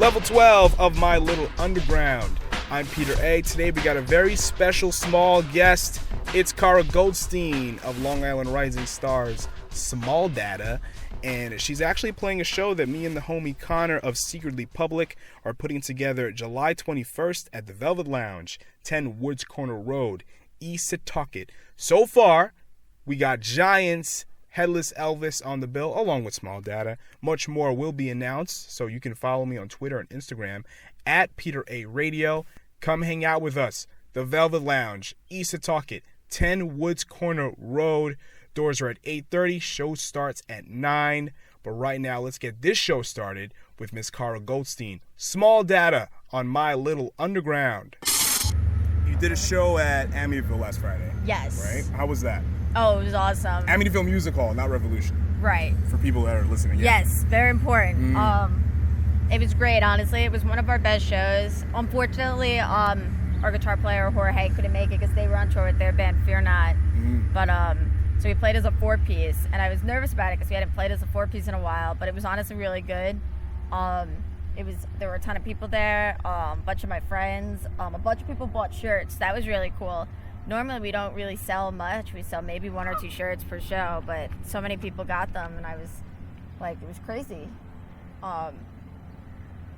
Level 12 of My Little Underground. I'm Peter A. Today we got a very special small guest. It's Karah Goldstein of Long Island Rising Stars' Smol Data. And she's actually playing a show that me and the homie Connor of Secretly Public are putting together July 21st at the Velvet Lounge, 10 Woods Corner Road, East Setauket. So far, we got Giants, Headless Elvis on the bill, along with Smol Data. Much more will be announced, so you can follow me on Twitter and Instagram at Peter A Radio. Come hang out with us. The Velvet Lounge, East Setauket, 10 Woods Corner Road. Doors are at 8:30. Show starts at 9. But right now, let's get this show started with Miss Karah Goldstein. Smol Data on My Little Underground. You did a show at Amityville last Friday. Yes. Right? How was that? Oh, it was awesome. Amityville Music Hall, not Revolution. Right. For people that are listening. Yeah. Yes, very important. It was great, honestly. It was one of our best shows. Unfortunately, our guitar player, Jorge, couldn't make it because they were on tour with their band, Fear Not. But, so we played as a 4-piece, and I was nervous about it because we hadn't played as a 4-piece in a while, but it was honestly really good. There were a ton of people there, a bunch of my friends, a bunch of people bought shirts. That was really cool. Normally we don't really sell much. We sell maybe 1 or 2 shirts per show, but so many people got them, and I was like, it was crazy.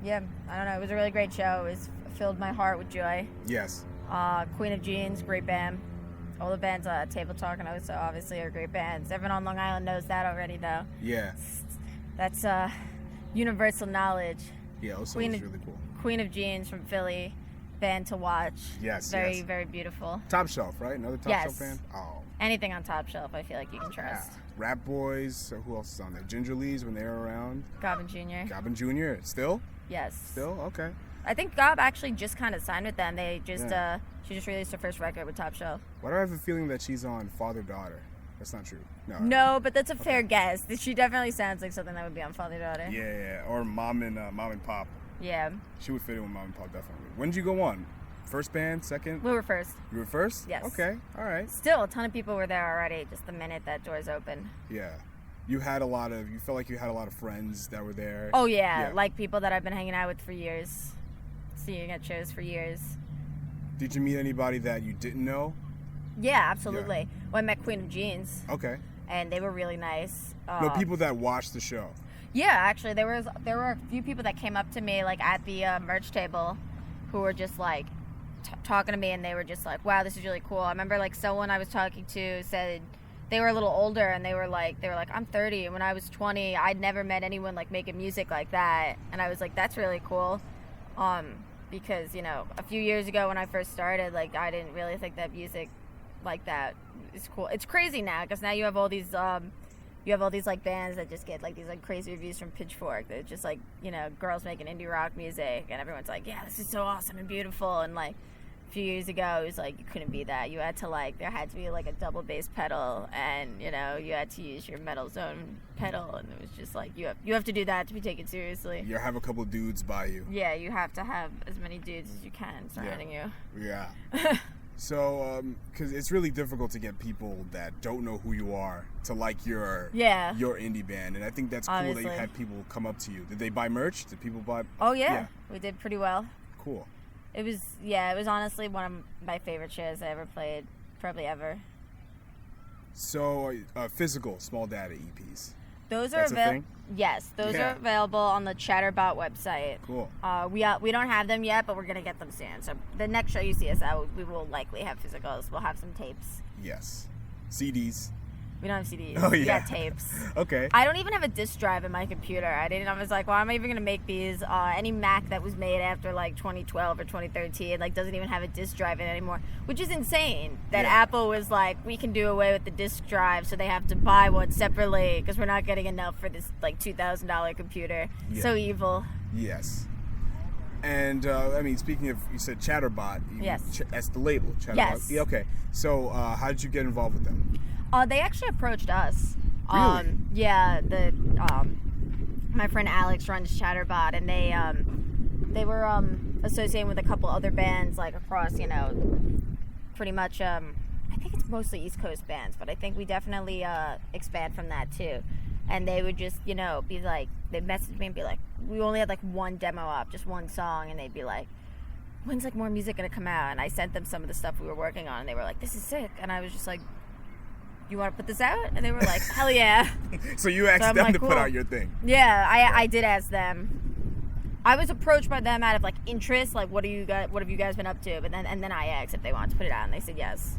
Yeah, I don't know. It was a really great show. It filled my heart with joy. Yes. Queen of Jeans, great band. All the bands, Table Talk and Oso, obviously, are great bands. Everyone on Long Island knows that already, though. Yeah. That's universal knowledge. Yeah, Oso was really cool. Queen of Jeans from Philly, band to watch. Yes, Very, yes. very beautiful. Top Shelf, right? Another Top Shelf band? Oh. Anything on Top Shelf, I feel like you can trust. Yeah. Rap Boys, so who else is on there? Ginger Lee's when they were around. Goblin Jr. Goblin Jr. Still? Yes. Still? Okay. I think Gob actually just kind of signed with them. They just, she just released her first record with Top Shelf. Why do I have a feeling that she's on Father-Daughter? That's not true. No, but that's a fair guess. She definitely sounds like something that would be on Father-Daughter. Yeah. Or Mom and Pop. Yeah. She would fit in with Mom and Pop, definitely. When did you go on? First band, second? We were first. You were first? Yes. Okay, all right. Still, a ton of people were there already, just the minute that doors opened. Yeah. You felt like you had a lot of friends that were there. Oh, yeah. Like people that I've been hanging out with for years. Seeing at shows for years. Did you meet anybody that you didn't know? Yeah, absolutely. Yeah. Well, I met Queen of Jeans. Okay. And they were really nice. No, people that watched the show. Yeah, actually, there were a few people that came up to me, like, at the merch table who were just, like, talking to me, and they were just like, wow, this is really cool. I remember, like, someone I was talking to said they were a little older, and they were like, I'm 30, and when I was 20, I'd never met anyone, like, making music like that. And I was like, that's really cool. Because, you know, a few years ago when I first started, like, I didn't really think that music like that is cool. It's crazy now, because now you have all these like bands that just get like these like crazy reviews from Pitchfork. They're just like, you know, girls making indie rock music, and everyone's like, yeah, this is so awesome and beautiful. And like a few years ago, it was like you couldn't be that. You had to there had to be like a double bass pedal, and you know, you had to use your metal zone pedal, and it was just like you have to do that to be taken seriously. You have a couple of dudes by you. Yeah, you have to have as many dudes as you can surrounding you. Yeah. So, because it's really difficult to get people that don't know who you are to like your indie band, and I think that's cool that you had people come up to you. Did they buy merch? Did people buy? Oh yeah, we did pretty well. Cool. It was honestly one of my favorite shows I ever played, probably ever. So, physical Smol Data EPs. Those are available. Yes, those are available on the Chatterbot website. Cool. We don't have them yet, but we're gonna get them soon. So the next show you see us at, we will likely have physicals. We'll have some tapes. Yes. CDs. We don't have CDs. Oh, yeah. We got tapes. Okay. I don't even have a disc drive in my computer. I was like, well, I'm even going to make these. Any Mac that was made after, like, 2012 or 2013, like, doesn't even have a disc drive in it anymore, which is insane that Apple was like, we can do away with the disc drive, so they have to buy one separately because we're not getting enough for this, like, $2,000 computer. Yeah. So evil. Yes. And, I mean, speaking of, you said Chatterbot. Yes. That's the label, Chatterbot. Yes. Yeah, okay. So, how did you get involved with them? They actually approached us. Really? Yeah, my friend Alex runs Chatterbot, and they were associating with a couple other bands, like, across, you know, pretty much, I think it's mostly East Coast bands, but I think we definitely expand from that, too. and they would just, you know, be like, they'd message me and be like, we only had like one demo up, just one song, and they'd be like, when's like more music gonna come out? And I sent them some of the stuff we were working on, and they were like, this is sick. And I was just like, you want to put this out? And they were like, hell yeah. So you asked them like, to cool. put out your thing. Yeah, I did ask them. I was approached by them out of like interest, like what have you guys been up to? But then I asked if they wanted to put it out, and they said yes.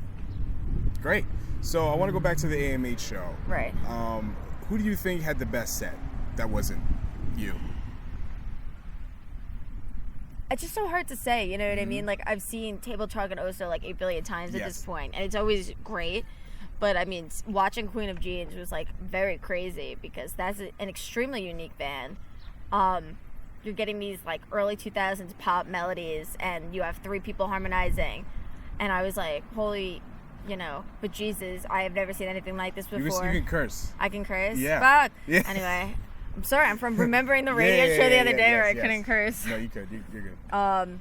Great. So I want to go back to the AMH show. Right. Who do you think had the best set that wasn't you? It's just so hard to say, you know what I mean? Like, I've seen Table Talk and Oso like 8 billion times at this point, and it's always great. But, I mean, watching Queen of Jeans was, like, very crazy because that's an extremely unique band. You're getting these, like, early 2000s pop melodies, and you have 3 people harmonizing. And I was like, holy, you know, but Jesus, I have never seen anything like this before. You can curse. I can curse? Yeah. Fuck. Yeah. Anyway, I'm sorry. I'm from remembering the radio show the other day where I couldn't curse. No, you could. You're good.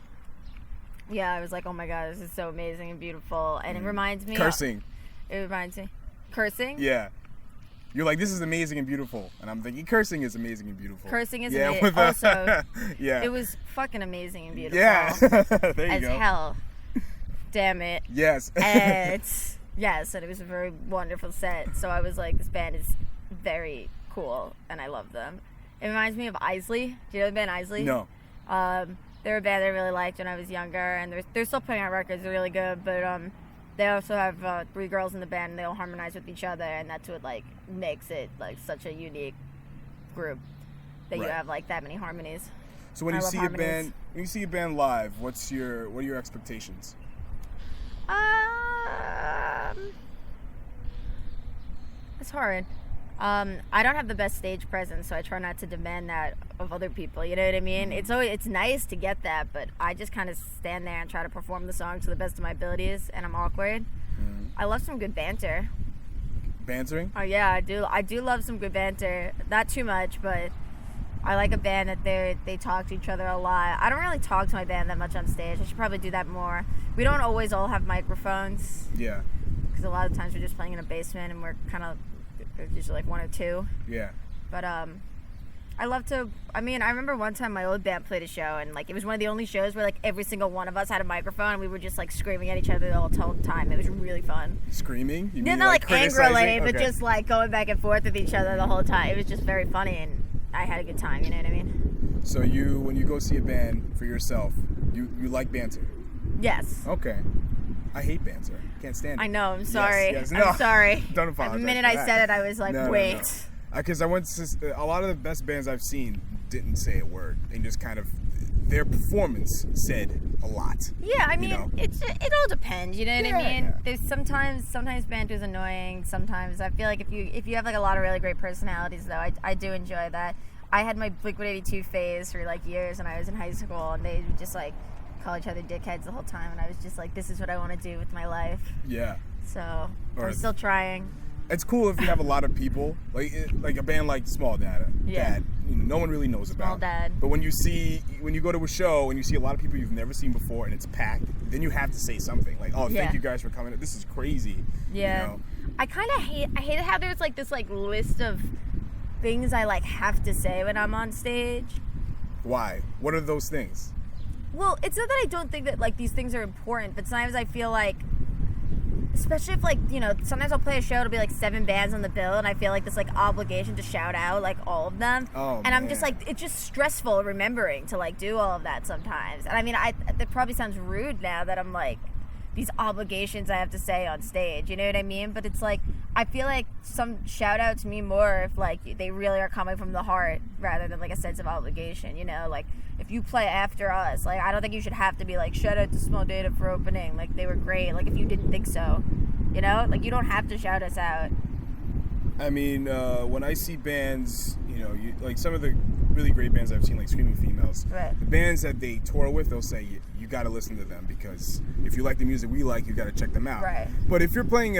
Yeah, I was like, oh my God, this is so amazing and beautiful. And it reminds me... Cursing. It reminds me. Cursing? Yeah. You're like, this is amazing and beautiful. And I'm thinking, cursing is amazing and beautiful. Cursing is yeah, amazing. Also, yeah. it was fucking amazing and beautiful. Yeah. There you as go. hell. Damn it. Yes. And yes, and it was a very wonderful set. So I was like, this band is very cool, and I love them. It reminds me of Isley. Do you know the band Isley? No. They're a band I really liked when I was younger, and they're still putting out records. They're really good, but they also have 3 girls in the band, and they all harmonize with each other, and that's what like makes it like such a unique group that you have like that many harmonies. So when you see a band live, what are your expectations? It's hard. I don't have the best stage presence, so I try not to demand that of other people. You know what I mean? It's nice to get that, but I just kind of stand there and try to perform the song to the best of my abilities, and I'm awkward. I love some good banter. Bantering? Oh yeah, I do love some good banter. Not too much, but I like a band that they talk to each other a lot. I don't really talk to my band that much on stage. I should probably do that more. We don't always all have microphones. Yeah. Because a lot of times we're just playing in a basement, and we're kind of usually like 1 or 2. Yeah. But I love to. I mean, I remember one time my old band played a show, and like it was one of the only shows where like every single one of us had a microphone, and we were just like screaming at each other the whole time. It was really fun. Screaming? You Yeah, mean not like angrily, criticizing? but just like going back and forth with each other the whole time. It was just very funny, and I had a good time. You know what I mean? So when you go see a band for yourself, you like banter? Yes. Okay. I hate banter. Can't stand it. I know. I'm sorry. Yes. No, I'm sorry. Don't apologize. The minute for I that. said it, I was like, wait. Because I went to a lot of the best bands I've seen didn't say a word, and just kind of their performance said a lot. Yeah, I mean, you know? it all depends. You know what I mean? Yeah. There's sometimes banter's annoying. Sometimes I feel like if you have like a lot of really great personalities, though, I do enjoy that. I had my Blink-182 phase for like years when I was in high school, and they would just like call each other dickheads the whole time, and I was just like, this is what I want to do with my life. Yeah. So I'm still trying. It's cool if you have a lot of people, like a band like Smol Data, that no one really knows about. Smol Data. But when you go to a show and you see a lot of people you've never seen before and it's packed, then you have to say something like, "Oh, thank you guys for coming. This is crazy." Yeah. You know? I hate how there's like this like list of things I like have to say when I'm on stage. Why? What are those things? Well, it's not that I don't think that like these things are important, but sometimes I feel like, especially if like, you know, sometimes I'll play a show, it'll be like 7 bands on the bill, and I feel like this like obligation to shout out like all of them. Oh, and I'm just like, it's just stressful remembering to like do all of that sometimes. And I mean, that probably sounds rude now that I'm like, these obligations I have to say on stage, you know what I mean? But it's like, I feel like some shout outs mean more if like they really are coming from the heart rather than like a sense of obligation, you know? Like if you play after us, like I don't think you should have to be like, shout out to Smol Data for opening, like they were great, like if you didn't think so, you know? Like you don't have to shout us out. I mean, when I see bands, you know, like some of the really great bands I've seen, like Screaming Females, Right. The bands that they tour with, they'll say, you got to listen to them because if you like the music we like, you got to check them out. Right. But if you're playing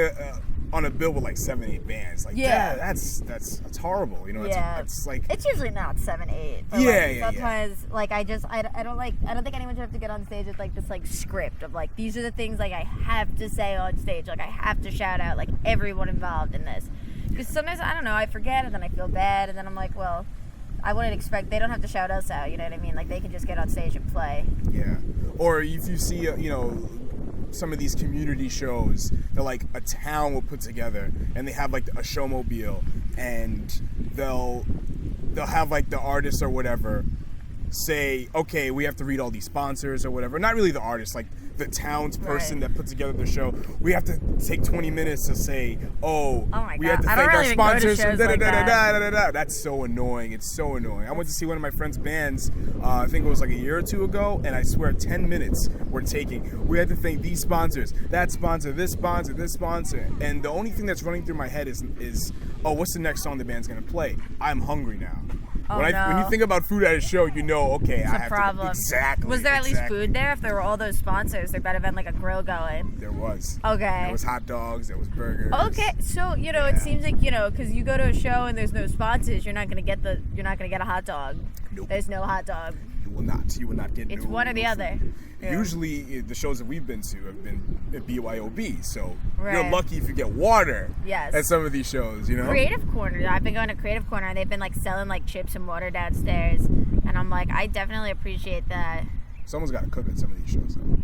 on a bill with like 7, 8 bands, like that's horrible. You know, it's like it's usually not 7, 8. But sometimes like I don't think anyone should have to get on stage with like this like script of like these are the things like I have to say on stage, like I have to shout out like everyone involved in this. Because sometimes, I don't know, I forget, and then I feel bad, and then I'm like, well, I wouldn't expect, they don't have to shout us out, you know what I mean? Like, they can just get on stage and play. Yeah. Or if you see, some of these community shows that like a town will put together, and they have like a showmobile, and they'll have like the artists or whatever say, okay, we have to read all these sponsors or whatever. Not really the artist, like the town's person that put together the show. We have to take 20 minutes to say, we have to thank our sponsors. That's so annoying. It's so annoying. I went to see one of my friend's bands, I think it was like a year or two ago, and I swear 10 minutes we're taking. We had to thank these sponsors, that sponsor, this sponsor, this sponsor. And the only thing that's running through my head is what's the next song the band's going to play? I'm hungry now. When you think about food at a show, okay, it's I have problem. To exactly. Was there at least food there? If there were all those sponsors, there better have been like a grill going. There was. Okay. There was hot dogs. There was burgers. Okay, so it seems like because you go to a show and there's no sponsors, you're not gonna get a hot dog. Nope. There's no hot dog. You will not get. It's one or the other. Yeah. Usually, the shows that we've been to have been at BYOB, so right. You're lucky if you get water. Yes. At some of these shows, Creative Corner. I've been going to Creative Corner, and they've been like selling like chips and water downstairs, and I'm like, I definitely appreciate that. Someone's got to cook at some of these shows, though.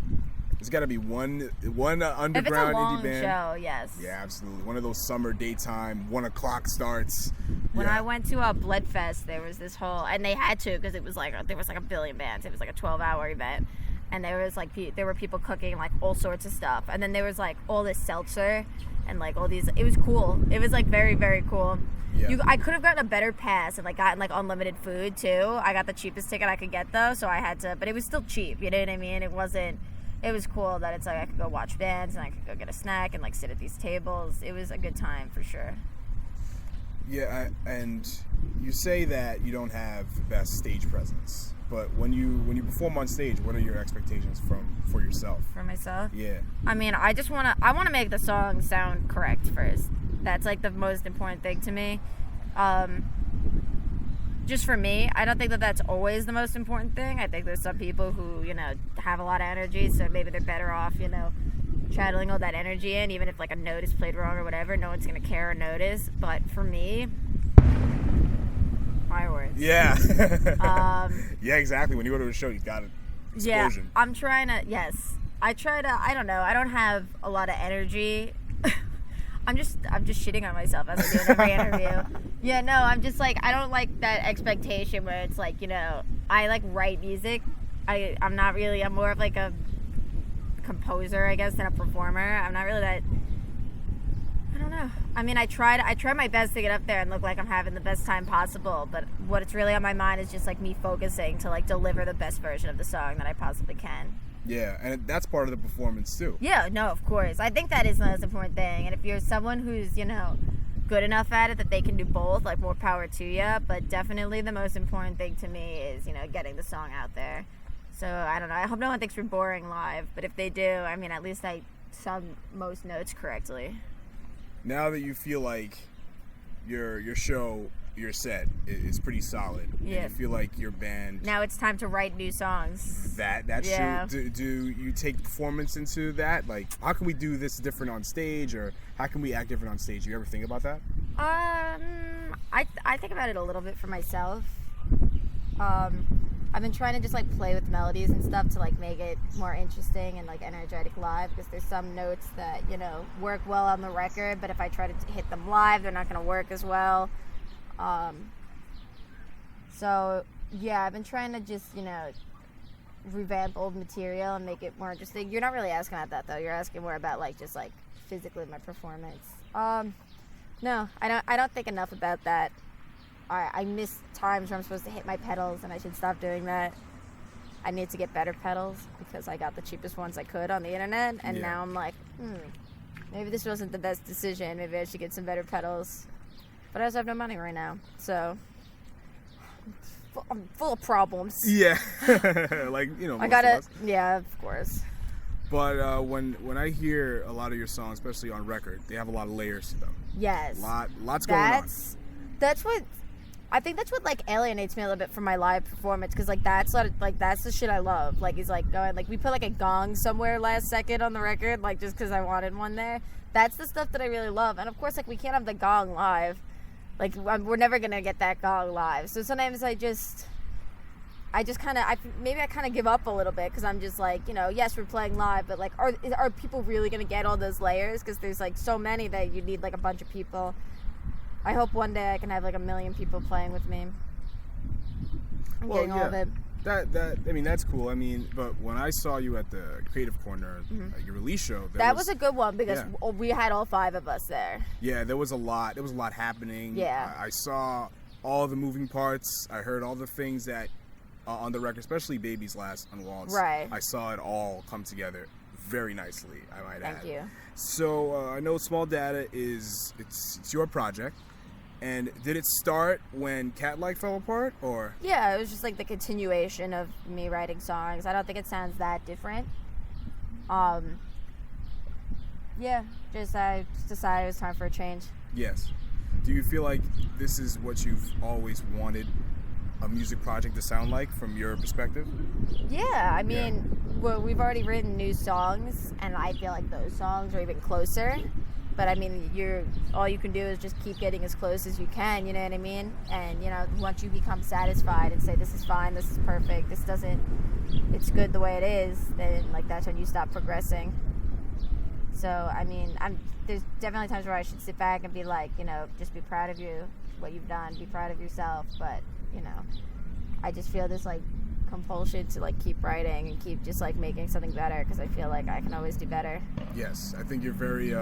There's got to be one underground if it's a long indie band. show, yes. Yeah, absolutely. One of those summer daytime 1 o'clock starts. When I went to a Bloodfest, there was this whole, and they had to because it was like there was like a billion bands. It was like a 12-hour event, and there were people cooking like all sorts of stuff, and then there was like all this seltzer, and like all these. It was cool. It was like very, very cool. Yeah. I could have gotten a better pass and like gotten like unlimited food too. I got the cheapest ticket I could get though, so I had to. But it was still cheap. You know what I mean? It wasn't. It was cool that it's like I could go watch bands and I could go get a snack and like sit at these tables. It was a good time for sure. Yeah, and you say that you don't have the best stage presence, but when you perform on stage, what are your expectations for yourself? For myself? Yeah. I mean, I want to make the song sound correct first. That's like the most important thing to me. Just for me, I don't think that that's always the most important thing. I think there's some people who, have a lot of energy, so maybe they're better off, channeling all that energy in, even if like a note is played wrong or whatever, no one's going to care or notice. But for me, fireworks. Yeah. Yeah, exactly. When you go to a show, you got an explosion. Yeah, I'm trying to, yes. I don't know, I don't have a lot of energy. I'm just shitting on myself as I do in every interview. Yeah, no, I'm just like, I don't like that expectation where it's like, I like write music. I'm more of like a composer, I guess, than a performer. I'm not really that, I don't know. I mean, I try my best to get up there and look like I'm having the best time possible, but what's really on my mind is just like me focusing to like deliver the best version of the song that I possibly can. Yeah, and that's part of the performance too. Yeah, no, of course. I think that is the most important thing. And if you're someone who's, good enough at it that they can do both, like more power to you. But definitely the most important thing to me is, getting the song out there. So I don't know. I hope no one thinks we're boring live. But if they do, I mean, at least I sung most notes correctly. Now that you feel like your show, your set is pretty solid. Yeah. And you feel like your band. Now it's time to write new songs. That's true. Do you take performance into that? Like, how can we do this different on stage, or how can we act different on stage? Do you ever think about that? I think about it a little bit for myself. I've been trying to just like play with melodies and stuff to like make it more interesting and like energetic live, because there's some notes that work well on the record, but if I try to hit them live, they're not going to work as well. So yeah, I've been trying to just, revamp old material and make it more interesting. You're not really asking about that though. You're asking more about like just like physically my performance. No, I don't think enough about that. I miss times where I'm supposed to hit my pedals, and I should stop doing that. I need to get better pedals because I got the cheapest ones I could on the internet, and now I'm like, maybe this wasn't the best decision. Maybe I should get some better pedals. But I also have no money right now, so I'm full of problems. Yeah, like most of us. Yeah, of course. But when I hear a lot of your songs, especially on record, they have a lot of layers to them. Yes. Lots going on. That's what I think that's what like alienates me a little bit from my live performance, because like that's the shit I love. Like, he's like going like, we put like a gong somewhere last second on the record, like just because I wanted one there. That's the stuff that I really love. And of course, like, we can't have the gong live. Like, we're never gonna get that gong live. So sometimes I kind of give up a little bit, because I'm just like, you know, yes, we're playing live, but like, are people really gonna get all those layers? Because there's like so many that you need like a bunch of people. I hope one day I can have like 1 million people playing with me. Getting all of it. That's cool. I mean, but when I saw you at the Creative Corner, at your release show, that was a good one, because we had all 5 of us there. Yeah, there was a lot happening. Yeah. I saw all the moving parts. I heard all the things that on the record, especially Baby's Last on Waltz. Right. I saw it all come together very nicely, I might add. Thank you. So I know Smol Data it's your project. And did it start when Cat Like fell apart, or? Yeah, it was just like the continuation of me writing songs. I don't think it sounds that different. I just decided it was time for a change. Yes. Do you feel like this is what you've always wanted a music project to sound like from your perspective? Yeah, I mean, well, we've already written new songs, and I feel like those songs are even closer. But I mean, all you can do is just keep getting as close as you can, you know what I mean? And, you know, once you become satisfied and say, this is fine, this is perfect, it's good the way it is, then, like, that's when you stop progressing. So, I mean, there's definitely times where I should sit back and be like, you know, just be proud of what you've done, be proud of yourself. But, you know, I just feel this, like, compulsion to, like, keep writing and keep just, like, making something better, because I feel like I can always do better. Yes, I think you're very,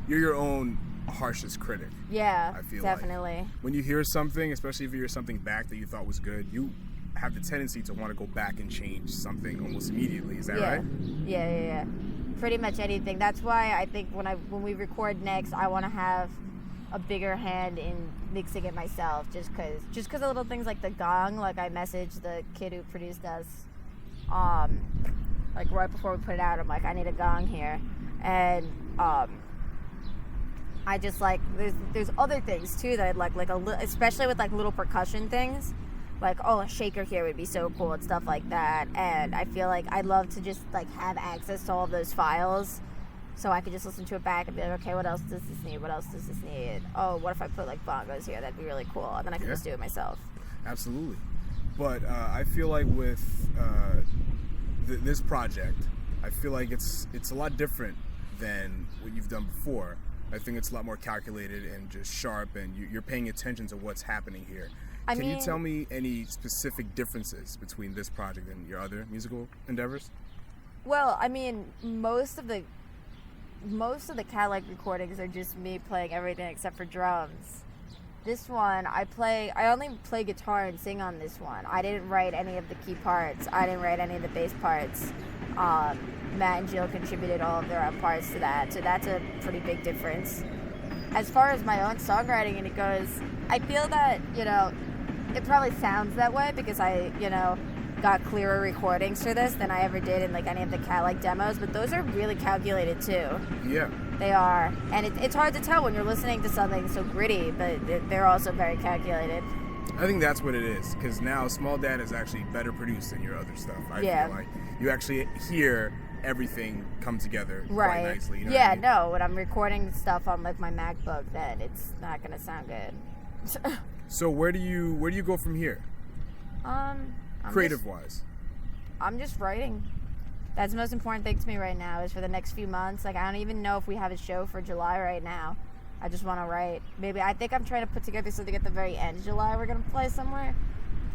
you're your own harshest critic. Yeah, I feel definitely. Like. When you hear something, especially if you hear something back that you thought was good, you have the tendency to want to go back and change something almost immediately. Is that right? Yeah. Pretty much anything. That's why I think when we record next, I want to have a bigger hand in mixing it myself, just because of little things like the gong. Like, I messaged the kid who produced us, like right before we put it out. I'm like, I need a gong here, and I just like there's other things too that I'd like especially with like little percussion things, like, oh, a shaker here would be so cool and stuff like that. And I feel like I'd love to just like have access to all of those files, so I could just listen to it back and be like, okay, what else does this need? What else does this need? Oh, what if I put like bongos here? That'd be really cool. And then I can just do it myself. Absolutely. But I feel like with this project, I feel like it's a lot different than what you've done before. I think it's a lot more calculated and just sharp, and you're paying attention to what's happening here. Can you tell me any specific differences between this project and your other musical endeavors? Well, I mean, most of the Cadillac recordings are just me playing everything except for drums. This one, I only play guitar and sing on this one. I didn't write any of the key parts. I didn't write any of the bass parts. Matt and Jill contributed all of their own parts to that, so that's a pretty big difference. As far as my own songwriting and it goes, I feel that, you know, it probably sounds that way because I, you know, got clearer recordings for this than I ever did in like any of the Cadillac demos, but those are really calculated too. Yeah. They are, and it's hard to tell when you're listening to something so gritty, but they're also very calculated. I think that's what it is, because now Smol Data is actually better produced than your other stuff. I feel like you actually hear everything come together quite nicely. You know what I mean? No, when I'm recording stuff on like my MacBook, then it's not gonna sound good. So where do you go from here? Creative wise. I'm just writing. That's the most important thing to me right now, is for the next few months. Like, I don't even know if we have a show for July right now. I just want to write. Maybe, I think I'm trying to put together something at the very end of July we're going to play somewhere.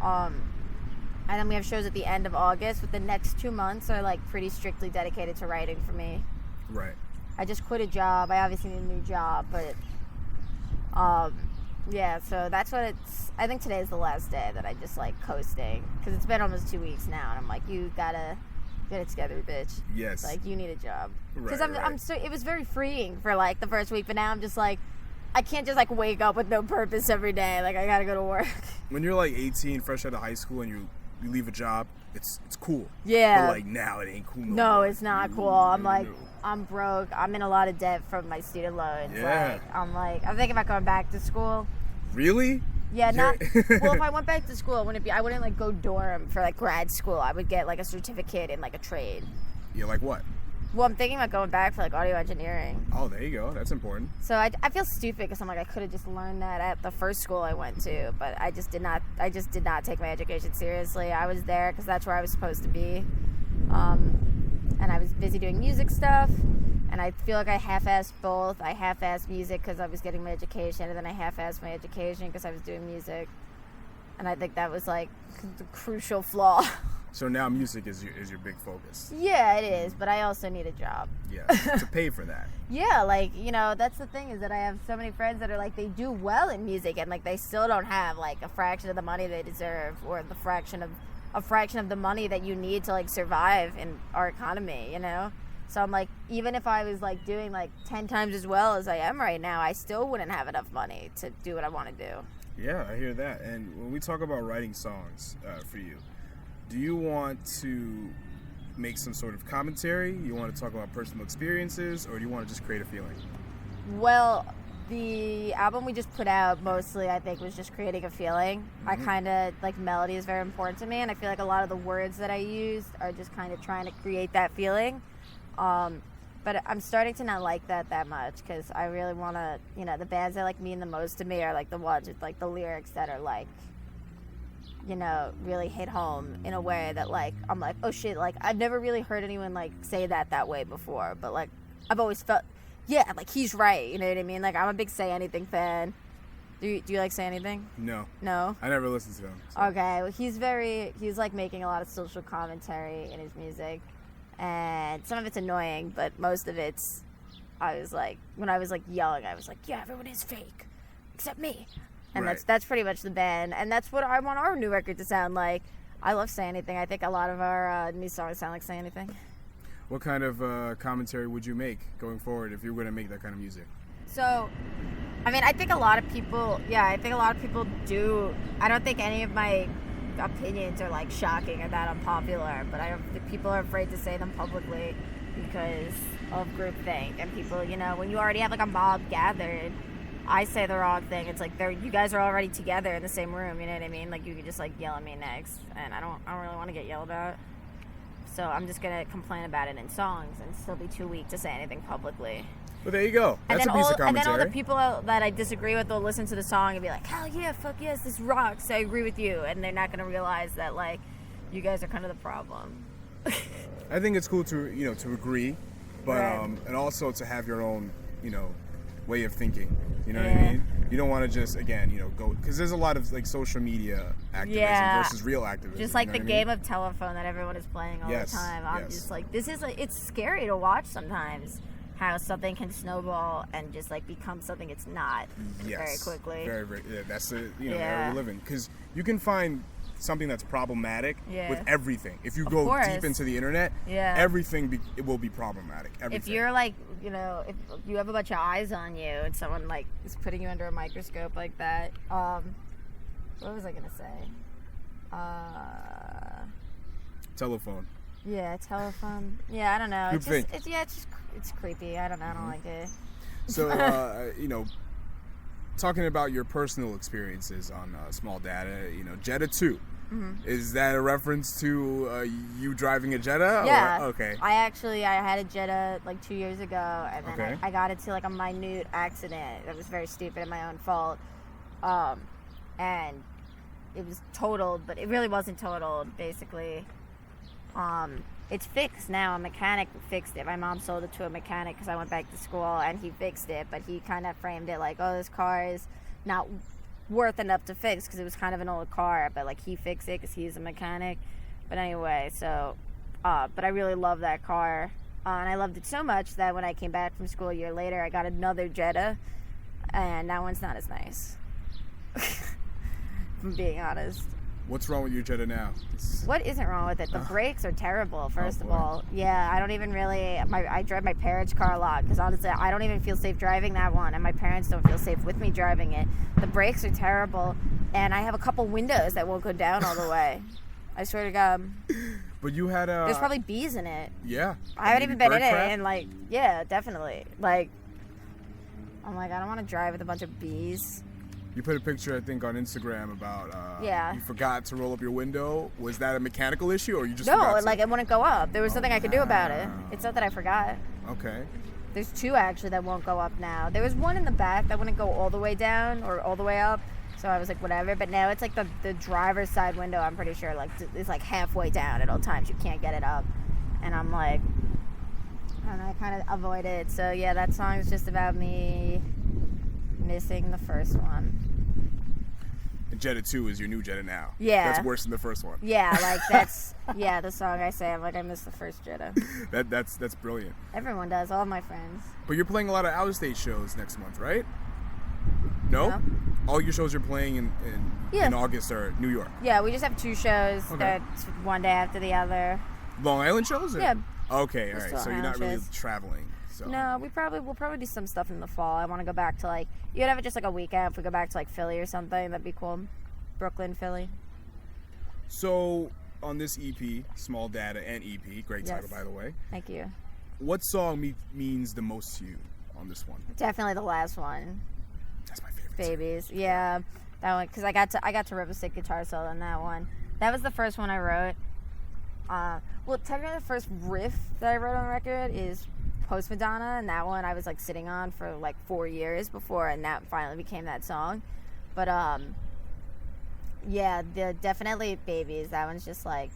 And then we have shows at the end of August, but the next 2 months are like pretty strictly dedicated to writing for me. Right. I just quit a job. I obviously need a new job, but yeah, so that's what it's. I think today is the last day that I just like coasting, because it's been almost 2 weeks now, and I'm like, you gotta get it together, bitch. Yes. Like, you need a job. Because right. It was very freeing for like the first week, but now I'm just like, I can't just like wake up with no purpose every day. Like, I gotta go to work. When you're like 18, fresh out of high school, and you leave a job, it's cool. Yeah. But like now, it ain't cool. No, it's not cool. I'm like, I'm broke. I'm in a lot of debt from my student loans. Yeah. I'm thinking about going back to school. Really? Yeah, not well. If I went back to school, I wouldn't like go dorm for like grad school. I would get like a certificate in like a trade. Yeah, like what? Well, I'm thinking about going back for like audio engineering. Oh, there you go. That's important. So I feel stupid because I'm like I could have just learned that at the first school I went to, but I just did not take my education seriously. I was there because that's where I was supposed to be, and I was busy doing music stuff. And I feel like I half-assed both. I half-assed music because I was getting my education, and then I half-assed my education because I was doing music. And I think that was like the crucial flaw. So now music is your big focus. Yeah, it is, but I also need a job. Yeah, to pay for that. Yeah, like, you know, that's the thing is that I have so many friends that are like, they do well in music, and like they still don't have like a fraction of the money they deserve, or the fraction of the money that you need to like survive in our economy, you know? So I'm like, even if I was like doing like 10 times as well as I am right now, I still wouldn't have enough money to do what I want to do. Yeah, I hear that. And when we talk about writing songs for you, do you want to make some sort of commentary? You want to talk about personal experiences, or do you want to just create a feeling? Well, the album we just put out mostly, I think, was just creating a feeling. I kind of, like, melody is very important to me, and I feel like a lot of the words that I used are just kind of trying to create that feeling. But I'm starting to not like that much, because I really want to, you know, the bands that like mean the most to me are like the ones with like the lyrics that are like, you know, really hit home in a way that like, I'm like, oh shit, like I've never really heard anyone like say that way before, but like I've always felt, yeah, like he's right, you know what I mean? Like I'm a big Say Anything fan. Do you like Say Anything? No. No? I never listened to him. So. Okay, well, he's like making a lot of social commentary in his music. And some of it's annoying, but most of it's, I was like, when I was like young, I was like, yeah, everyone is fake, except me. And right. that's pretty much the band. And that's what I want our new record to sound like. I love Say Anything. I think a lot of our new songs sound like Say Anything. What kind of commentary would you make going forward if you were going to make that kind of music? So, I mean, I think a lot of people do. I don't think any of my opinions are like shocking or that unpopular, but I don't think people are afraid to say them publicly because of groupthink. And people, you know, when you already have like a mob gathered, I say the wrong thing, it's like you guys are already together in the same room, you know what I mean? Like you could just like yell at me next, and I don't really want to get yelled at. So I'm just gonna complain about it in songs and still be too weak to say anything publicly. Well, there you go. That's a piece of commentary. And then all the people that I disagree with will listen to the song and be like, hell yeah, fuck yes, this rocks, I agree with you. And they're not going to realize that, like, you guys are kind of the problem. I think it's cool to, you know, to agree, but, right. And also to have your own, you know, way of thinking. You know what I mean? You don't want to just, again, you know, go, because there's a lot of, like, social media activism versus real activism. Just like the game of telephone that everyone is playing all the time. I'm just like, this is, like, it's scary to watch sometimes. How something can snowball and just like become something it's not very quickly. Very. Yeah, that's the era we live in. Because you can find something that's problematic with everything. If you go deep into the internet, everything it will be problematic. Everything. If you're like, you know, if you have a bunch of eyes on you and someone like is putting you under a microscope like that, what was I gonna say? Telephone. Yeah, telephone. Yeah, I don't know. It's creepy. I don't like it. So, you know, talking about your personal experiences on Smol Data, you know, Jetta 2. Is that a reference to you driving a Jetta? Yeah. Or, okay. I had a Jetta like 2 years ago, and then I got into like a minute accident that was very stupid and my own fault. And it was totaled, but it really wasn't totaled, basically. It's fixed now. A mechanic fixed it. My mom sold it to a mechanic because I went back to school and he fixed it, but he kind of framed it like, oh, this car is not worth enough to fix because it was kind of an old car, but like he fixed it because he's a mechanic. But anyway, so but I really love that car, and I loved it so much that when I came back from school a year later, I got another Jetta, and that one's not as nice. If I'm being honest. What's wrong with your Jetta now? What isn't wrong with it? The brakes are terrible, first of all. Yeah, I don't even really... I drive my parents' car a lot, because honestly, I don't even feel safe driving that one, and my parents don't feel safe with me driving it. The brakes are terrible, and I have a couple windows that won't go down all the way. I swear to God. But you had a... There's probably bees in it. Yeah. I haven't even been in it, and like, yeah, definitely. Like, I'm like, I don't want to drive with a bunch of bees. You put a picture, I think, on Instagram about Yeah. you forgot to roll up your window. Was that a mechanical issue, or you just No, forgot to? like it wouldn't go up. There was nothing I could do about it. It's not that I forgot. Okay. There's two actually that won't go up now. There was one in the back that wouldn't go all the way down or all the way up. So I was like, whatever. But now it's like the driver's side window, I'm pretty sure, like it's like halfway down at all times. You can't get it up. And I'm like, I don't know, I kind of avoid it. So yeah, that song is just about me missing the first one. And Jetta 2 is your new Jetta now. Yeah. That's worse than the first one. Yeah, like that's the song I say. I'm like, I missed the first Jetta. That's brilliant. Everyone does, all my friends. But you're playing a lot of out-of-state shows next month, right? No? No. All your shows you're playing in August are New York. Yeah, we just have two shows. Okay. That's one day after the other. Long Island shows? Or? Yeah. Okay, all Just right. Long So you're not Island really shows. traveling. So. No, we'll probably do some stuff in the fall. I want to go back to like, you could have it just like a weekend. If we go back to like Philly or something, that'd be cool. Brooklyn, Philly. So on this EP, Smol Data and EP, great title Yes. by the way. Thank you. What song means the most to you on this one? Definitely the last one, That's my favorite. Babies. Yeah, that one because I got to rip a sick guitar solo on that one. That was the first one I wrote. Well, technically the first riff that I wrote on the record is Post Madonna, and that one I was like sitting on for like 4 years before, and that finally became that song. But yeah, definitely Babies. That one's just like,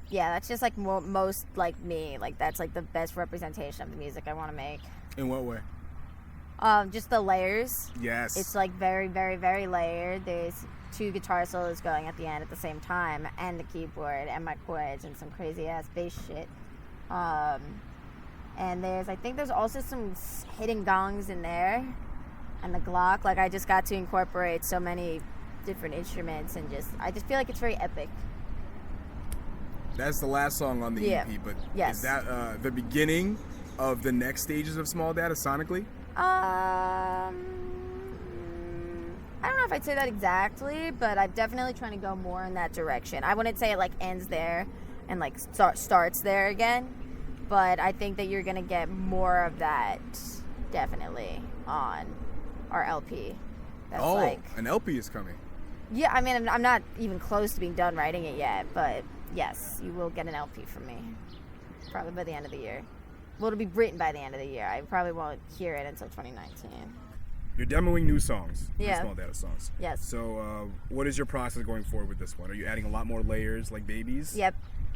yeah, that's just like most like me. Like that's like the best representation of the music I want to make. In what way? Just the layers. Yes. It's like very, very, very layered. There's 2 guitar solos going at the end at the same time, and the keyboard, and my chords, and some crazy ass bass shit. And I think there's also some hidden gongs in there, and the Glock. Like I just got to incorporate so many different instruments, and I just feel like it's very epic. That's the last song on the Yeah. EP, but Yes. is that the beginning of the next stages of Smol Data sonically? I don't know if I'd say that exactly, but I'm definitely trying to go more in that direction. I wouldn't say it like ends there and like starts there again, but I think that you're gonna get more of that definitely on our LP. That's An LP is coming. yeah. I mean, I'm not even close to being done writing it yet, but yes, you will get an LP from me probably by the end of the year. Well, it'll be written by the end of the year. I probably won't hear it until 2019. You're demoing new songs, Yeah. Smol Data songs. Yes. So, what is your process going forward with this one? Are you adding a lot more layers, like Babies? Yep.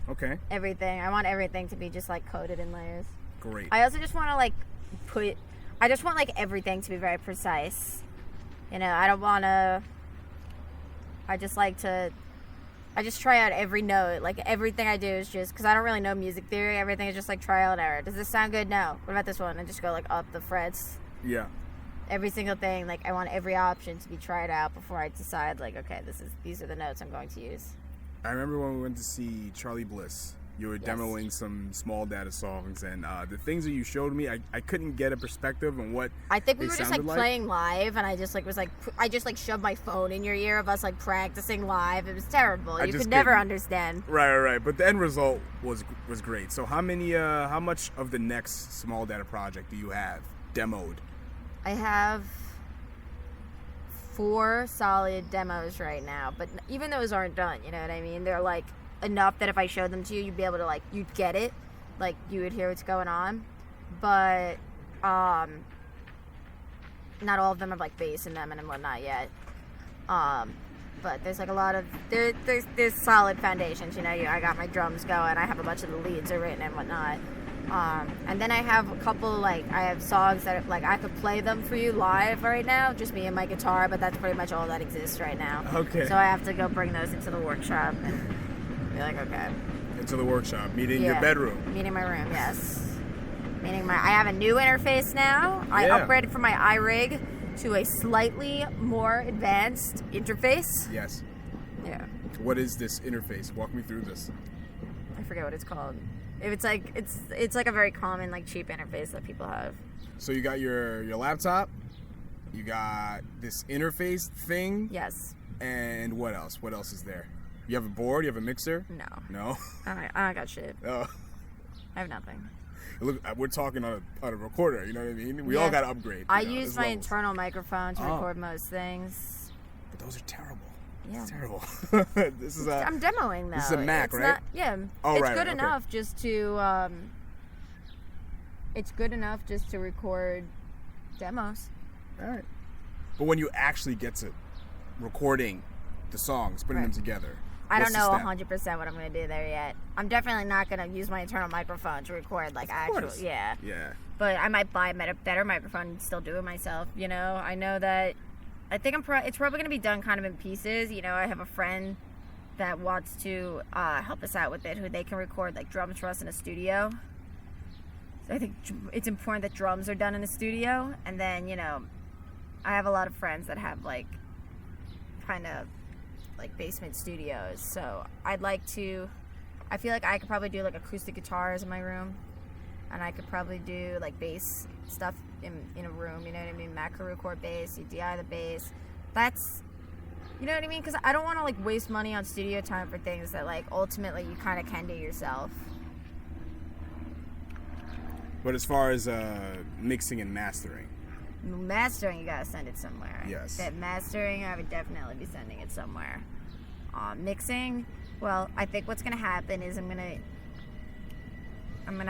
Okay. Everything. I want everything to be just like coated in layers. Great. I also just want to like I just want like everything to be very precise. You know, I don't want to. I just try out every note. Like everything I do is just because I don't really know music theory. Everything is just like trial and error. Does this sound good? No. What about this one? And just go like up the frets. Yeah. Every single thing. Like I want every option to be tried out before I decide. Like okay, these are the notes I'm going to use. I remember when we went to see Charlie Bliss. You were demoing some Smol Data songs, and the things that you showed me, I couldn't get a perspective on what I think we they were just like sounded playing live, and I just like shoved my phone in your ear of us like practicing live. It was terrible. You just could never couldn't. understand. Right. But the end result was great. So how much of the next Smol Data project do you have demoed? I have 4 solid demos right now, but even those aren't done. You know what I mean? They're like enough that if I showed them to you, you'd be able to like you'd get it, like you would hear what's going on. But not all of them have like bass in them and whatnot yet. But there's like a lot of there's solid foundations. You know, I got my drums going. I have a bunch of the leads are written and whatnot. And then I have a couple I have songs that like I could play them for you live right now, just me and my guitar. But that's pretty much all that exists right now. Okay. So I have to go bring those into the workshop and be like, okay. Into the workshop, meeting your bedroom. Meeting my room, yes. I have a new interface now. I Yeah. upgraded from my iRig to a slightly more advanced interface. Yes. Yeah. What is this interface? Walk me through this. I forget what it's called. It's like a very common like cheap interface that people have. So you got your laptop, you got this interface thing, Yes. and what else? What else is there? You have a board, you have a mixer? No. No? I got shit. Oh. I have nothing. We're talking on a recorder. You know what I mean? We all got to upgrade. I use my internal microphone to record most things. But those are terrible. Yeah. It's terrible. This is I'm demoing though. This is a Mac, right? Not, yeah. Oh, it's right. good enough just to. It's good enough just to record demos. All right. But when you actually get to recording the songs, putting them together, I don't know 100% what I'm going to do there yet. I'm definitely not going to use my internal microphone to record like actual. Yeah. But I might buy a better microphone and still do it myself. You know, I know that. I think it's probably going to be done kind of in pieces. You know, I have a friend that wants to help us out with it, who they can record like drums for us in a studio. So I think it's important that drums are done in a studio, and then, you know, I have a lot of friends that have like kind of like basement studios. So I feel like I could probably do like acoustic guitars in my room, and I could probably do like bass stuff in a room, you know what I mean? Mac could record bass, you DI the bass. That's, you know what I mean? Because I don't want to like waste money on studio time for things that like ultimately you kind of can do yourself. But as far as mixing and mastering, you gotta send it somewhere. Yes. That mastering, I would definitely be sending it somewhere. Mixing, well, I think what's gonna happen is I'm gonna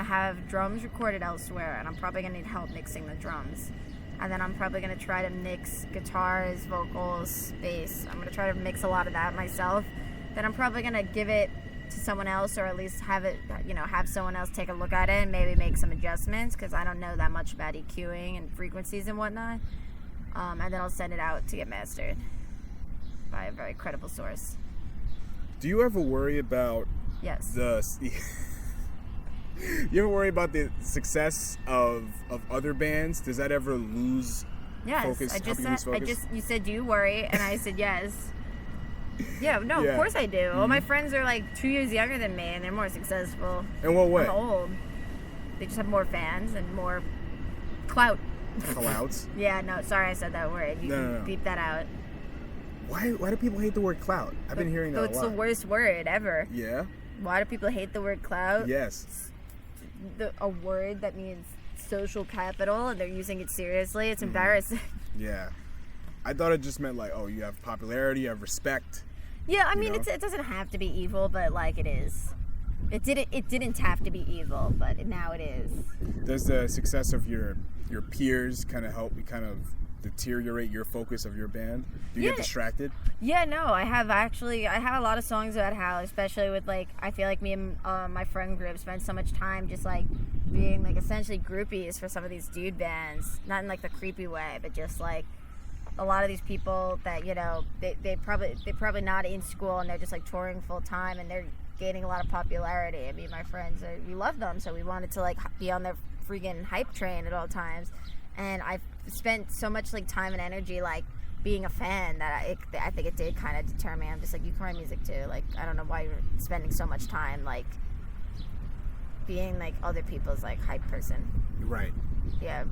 have drums recorded elsewhere, and I'm probably gonna need help mixing the drums. And then I'm probably gonna try to mix guitars, vocals, bass. I'm gonna try to mix a lot of that myself. Then I'm probably gonna give it to someone else, or at least have it, you know, have someone else take a look at it and maybe make some adjustments, because I don't know that much about EQing and frequencies and whatnot. And then I'll send it out to get mastered by a very credible source. Do you ever worry about Yes. You ever worry about the success of other bands? Does that ever lose focus? You said, do you worry? And I said yes. Yeah, no, of course I do. Mm-hmm. All my friends are like 2 years younger than me, and they're more successful. In what way? I'm old. They just have more fans and more clout. Clouts? Yeah, no, sorry I said that word. You can beep that out. Why do people hate the word clout? I've been hearing that a lot. It's the worst word ever. Yeah? Why do people hate the word clout? Yes. A word that means social capital, and they're using it seriously. It's embarrassing. Yeah. I thought it just meant like, oh, you have popularity, you have respect. Yeah, I mean, it doesn't have to be evil, but like it is. It didn't have to be evil, but now it is. Does the success of your peers kind of help you kind of deteriorate your focus of your band? Do you get distracted? Yeah, no, I have a lot of songs about how, especially with like, I feel like me and my friend group spend so much time just like being like essentially groupies for some of these dude bands, not in like the creepy way, but just like a lot of these people that, you know, they're probably not in school, and they're just like touring full time, and they're gaining a lot of popularity. I mean, my friends, we love them, so we wanted to like be on their freaking hype train at all times. And I've spent so much like time and energy like being a fan that I think it did kind of deter me. I'm just like, you can write music too. Like, I don't know why you're spending so much time like being like other people's like hype person. Right. Yeah.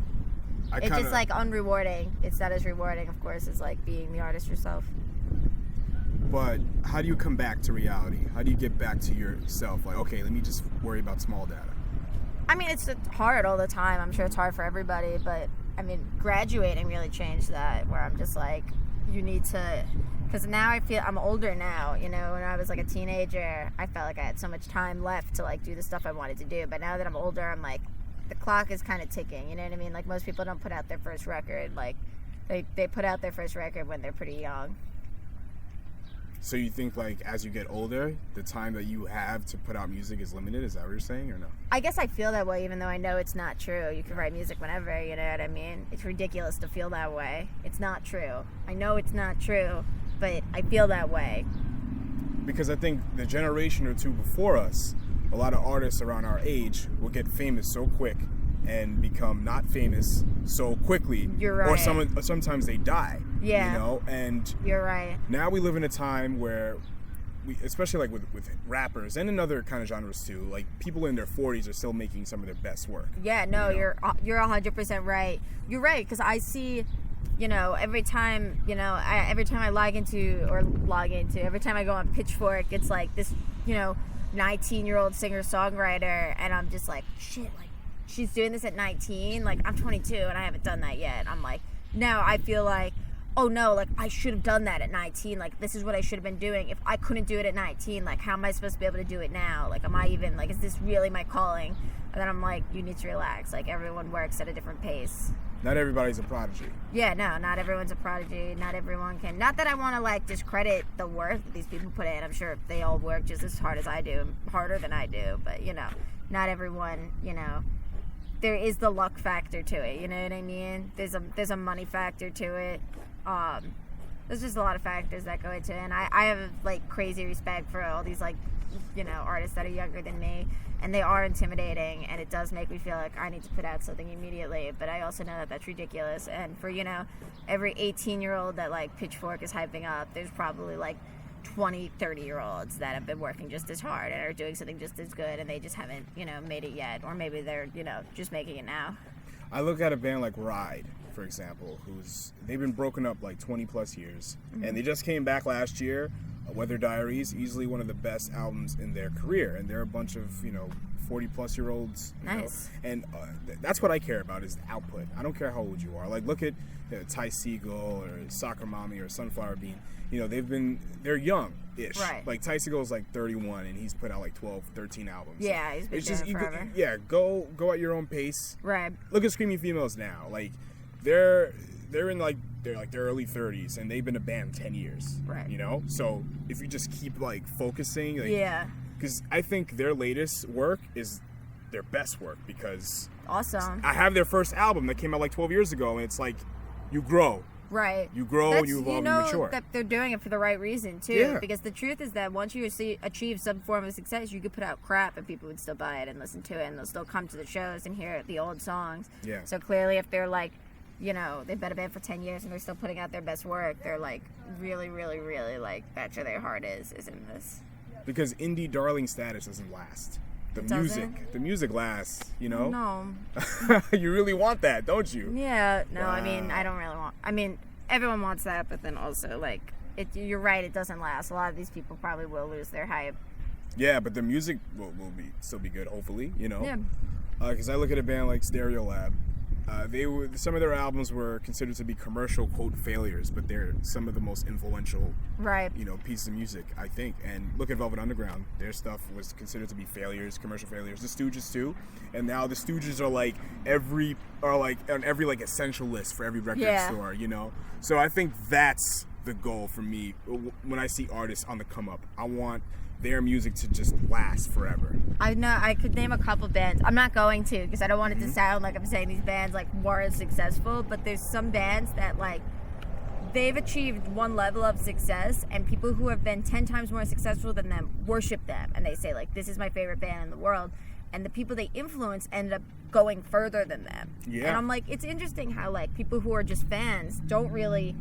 It's just like unrewarding. It's not as rewarding, of course, as like being the artist yourself. But how do you come back to reality? How do you get back to yourself? Like, okay, let me just worry about Smol Data. I mean, it's hard all the time. I'm sure it's hard for everybody, but I mean, graduating really changed that, where I'm just like, you need to, because now I feel I'm older now, you know. When I was like a teenager, I felt like I had so much time left to like do the stuff I wanted to do, but now that I'm older, I'm like, the clock is kind of ticking, you know what I mean? Like, most people don't put out their first record, like they put out their first record when they're pretty young. So you think like as you get older, the time that you have to put out music is limited? Is that what you're saying, or no? I guess I feel that way, even though I know it's not true. You can write music whenever, you know what I mean? It's ridiculous to feel that way. It's not true. I know it's not true, but I feel that way. Because I think the generation or two before us, a lot of artists around our age will get famous so quick and become not famous so quickly. You're right. Or sometimes they die. Yeah. You know, and you're right. Now we live in a time where we, especially like with rappers and in other kind of genres too, like people in their 40s are still making some of their best work. Yeah, no, you know? You're 100% right. You're right, because I see, you know, every time I go on Pitchfork, it's like this, you know, 19-year-old singer-songwriter, and I'm just like, shit, like, she's doing this at 19. Like, I'm 22 and I haven't done that yet. I'm like, now I feel like, oh no, like I should have done that at 19. Like, this is what I should have been doing. If I couldn't do it at 19, like, how am I supposed to be able to do it now? Like, am I even, like, is this really my calling? And then I'm like, you need to relax. Like, everyone works at a different pace. Not everybody's a prodigy. Yeah, no, not everyone's a prodigy. Not everyone can. Not that I want to, like, discredit the work that these people put in. I'm sure they all work just as hard as I do, harder than I do. But, you know, not everyone, you know, there is the luck factor to it. You know what I mean? There's a money factor to it. There's just a lot of factors that go into it. And I have, like, crazy respect for all these, like, you know, artists that are younger than me, and they are intimidating, and it does make me feel like I need to put out something immediately, but I also know that that's ridiculous. And for, you know, every 18-year-old that, like, Pitchfork is hyping up, there's probably, like, 20, 30-year-olds that have been working just as hard and are doing something just as good, and they just haven't, you know, made it yet, or maybe they're, you know, just making it now. I look at a band like Ride, for example, they've been broken up like 20 plus years, and they just came back last year. Weather Diaries, easily one of the best albums in their career, and they're a bunch of, you know, 40 plus year olds. Nice. And that's what I care about, is the output. I don't care how old you are. Like, look at Ty Segall or Soccer Mommy or Sunflower Bean. You know, they're young-ish. Right. Like, Ty Segall's like 31, and he's put out like 12, 13 albums. Yeah, he's been doing it forever. Go at your own pace. Right. Look at Screaming Females now. Like, they're in like their early 30s, and they've been a band 10 years. Right. You know? So if you just keep like focusing, like, yeah. Because I think their latest work is their best work, because Awesome. I have their first album that came out like 12 years ago, and it's like, you grow. Right. You grow, you evolve, you know, you mature. that they're doing it for the right reason, too. Yeah. Because the truth is that once you achieve some form of success, you could put out crap and people would still buy it and listen to it, and they'll still come to the shows and hear the old songs. Yeah. So clearly, if they're like, you know, they've been a band for 10 years and they're still putting out their best work, they're like really, really, really, like, that's where their heart is in this. Because indie darling status doesn't last. The music lasts, you know? No. You really want that, don't you? Yeah. No, Wow. I mean, I don't really want... I mean, everyone wants that, but then also, like, you're right, it doesn't last. A lot of these people probably will lose their hype. Yeah, but the music will still be good, hopefully, you know? Yeah. Because I look at a band like Stereolab. Some of their albums were considered to be commercial, quote, failures, but they're some of the most influential, Right. you know, pieces of music, I think. And look at Velvet Underground. Their stuff was considered to be failures, commercial failures. The Stooges too. And now the Stooges are like on every like essential list for every record store, you know? So I think that's the goal for me when I see artists on the come up. I want their music to just last forever. I know I could name a couple bands. I'm not going to, because I don't want it to sound like I'm saying these bands like weren't successful, but there's some bands that, like, they've achieved one level of success, and people who have been 10 times more successful than them worship them, and they say, like, this is my favorite band in the world, and the people they influence ended up going further than them. Yeah. And I'm like, it's interesting how, like, people who are just fans don't really...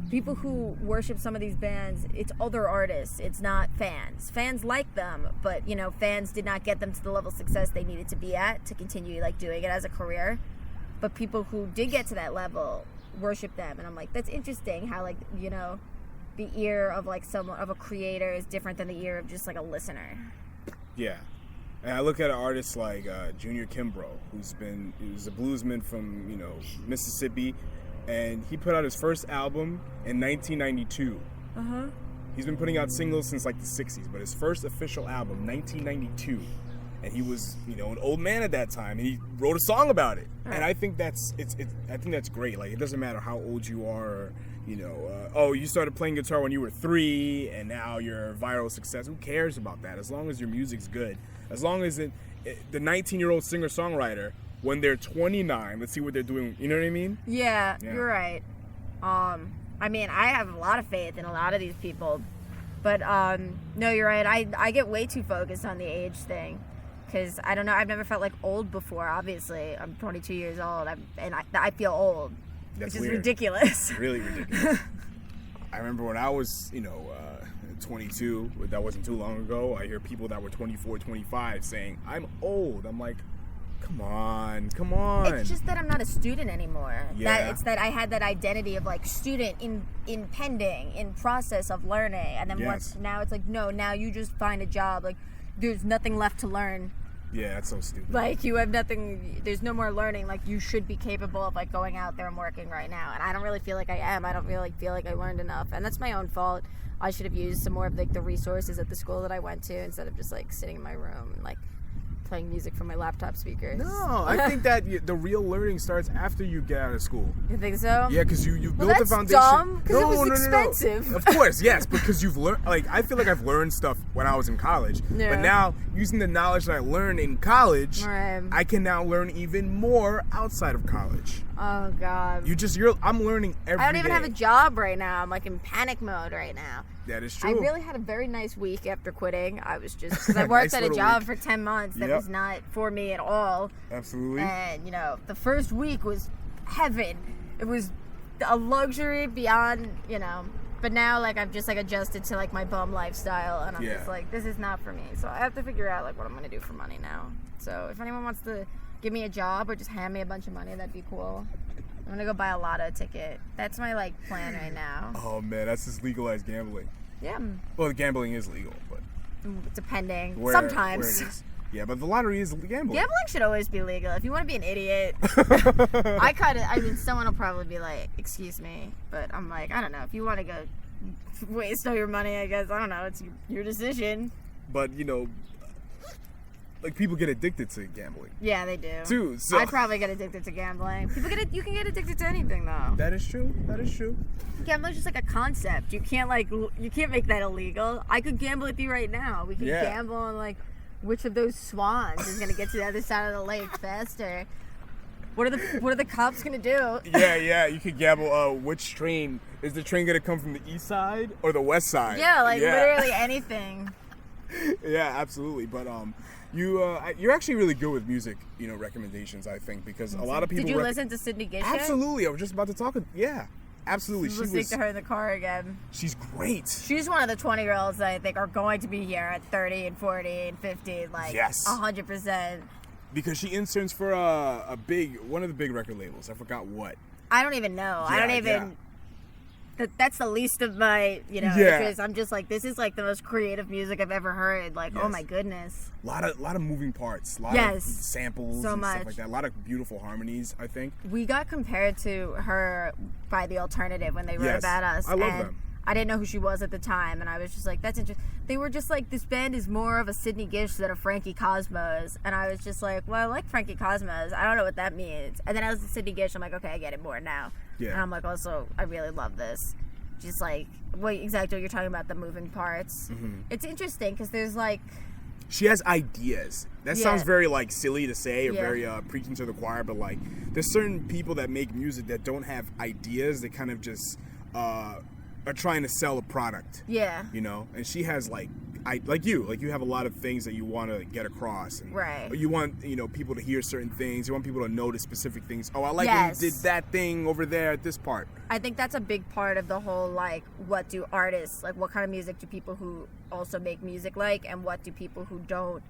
People who worship some of these bands, it's other artists, it's not fans. Fans like them, but, you know, fans did not get them to the level of success they needed to be at to continue, like, doing it as a career. But people who did get to that level worship them, and I'm like, that's interesting how, like, you know, the ear of, like, someone, of a creator is different than the ear of just, like, a listener. Yeah. And I look at an artist like Junior Kimbrough, he was a bluesman from, you know, Mississippi, and he put out his first album in 1992. Uh-huh. He's been putting out singles since like the 60s, but his first official album, 1992. And he was, you know, an old man at that time, and he wrote a song about it. Right. And I think that's great. Like, it doesn't matter how old you are, or, you know, you started playing guitar when you were 3, and now you're a viral success. Who cares about that? As long as your music's good. As long as the 19-year-old singer-songwriter, when they're 29, let's see what they're doing. You know what I mean? Yeah, you're right. I mean, I have a lot of faith in a lot of these people, but no, you're right. I get way too focused on the age thing, because I don't know. I've never felt like old before. Obviously, I'm 22 years old, and I feel old, That's which is weird. ridiculous. Really ridiculous. I remember when I was, you know, 22. That wasn't too long ago. I hear people that were 24, 25 saying, "I'm old." I'm like, Come on. It's just that I'm not a student anymore. Yeah. It's that I had that identity of like student in pending, in process of learning, and then Yes. now it's like, no, now you just find a job. Like, there's nothing left to learn Yeah, that's so stupid. Like, you have nothing, there's no more learning. Like, you should be capable of, like, going out there and working right now. And I don't really feel like I am. I don't really feel like I learned enough. And that's my own fault. I should have used some more of, like, the resources at the school that I went to instead of just, like, sitting in my room and, like, playing music from my laptop speakers. No, I think that the real learning starts after you get out of school. You think so? Yeah, because you built the foundation. Dumb, because it was expensive. Of course, yes, because you've learned. Like, I feel like I've learned stuff when I was in college, but now using the knowledge that I learned in college, I can now learn even more outside of college. Oh God. I'm learning every day. I don't even have a job right now. I'm like in panic mode right now. That is true. I really had a very nice week after quitting. I was just, because I worked at a job for 10 months that was not for me at all. Absolutely. And, you know, the first week was heaven. It was a luxury beyond, you know. But now, like, I've just, like, adjusted to, like, my bum lifestyle. And I'm just like, this is not for me. So I have to figure out, like, what I'm going to do for money now. So if anyone wants to give me a job or just hand me a bunch of money, that'd be cool. I'm gonna go buy a lotto ticket. That's my, like, plan right now. Oh man, that's just legalized gambling. Yeah. Well, gambling is legal, but depending. Sometimes. Yeah, but the lottery is gambling. Gambling should always be legal. If you want to be an idiot, someone will probably be like, "Excuse me," but I'm like, I don't know. If you want to go waste all your money, I guess I don't know. It's your decision. But you know, like, people get addicted to gambling. Yeah, they do. Too. So I'd probably get addicted to gambling. You can get addicted to anything, though. That is true. That is true. Gambling's just like a concept. You can't make that illegal. I could gamble with you right now. We can gamble on, like, which of those swans is gonna get to the other side of the lake faster. What are the cops gonna do? Yeah. You could gamble. Which train is the train gonna come from the east side or the west side? Yeah, literally anything. Yeah, absolutely. But you're actually really good with music, you know, recommendations, I think, because a lot of people. Did you listen to Sydney Gish? Absolutely. I was just about to talk. Yeah, absolutely. Listening to her in the car again. She's great. She's one of the 20-year-olds that I think are going to be here at 30 and 40 and 50, like, 100%. Because she interns for one of the big record labels. I forgot what. I don't even know. Yeah, I don't even. Yeah. That's the least of my, interest. I'm just like, this is like the most creative music I've ever heard. Like, oh my goodness. A lot of moving parts. A lot of samples and stuff like that. A lot of beautiful harmonies, I think. We got compared to her by The Alternative when they wrote about us. I love them. I didn't know who she was at the time, and I was just like, that's interesting. They were just like, this band is more of a Sydney Gish than a Frankie Cosmos. And I was just like, well, I like Frankie Cosmos. I don't know what that means. And then I was at Sydney Gish. I'm like, okay, I get it more now. Yeah. And I'm like, also, I really love this. Just like, exactly what you're talking about, the moving parts. Mm-hmm. It's interesting because there's like... She has ideas. That sounds very, like, silly to say or very preaching to the choir, but, like, there's certain people that make music that don't have ideas. They kind of just... are trying to sell a product. Yeah. You know? And she has, like you have a lot of things that you want to get across. And you want, people to hear certain things. You want people to notice specific things. Oh, I like when you did that thing over there at this part. I think that's a big part of the whole, like, what do artists, like, what kind of music do people who also make music like, and what do people who don't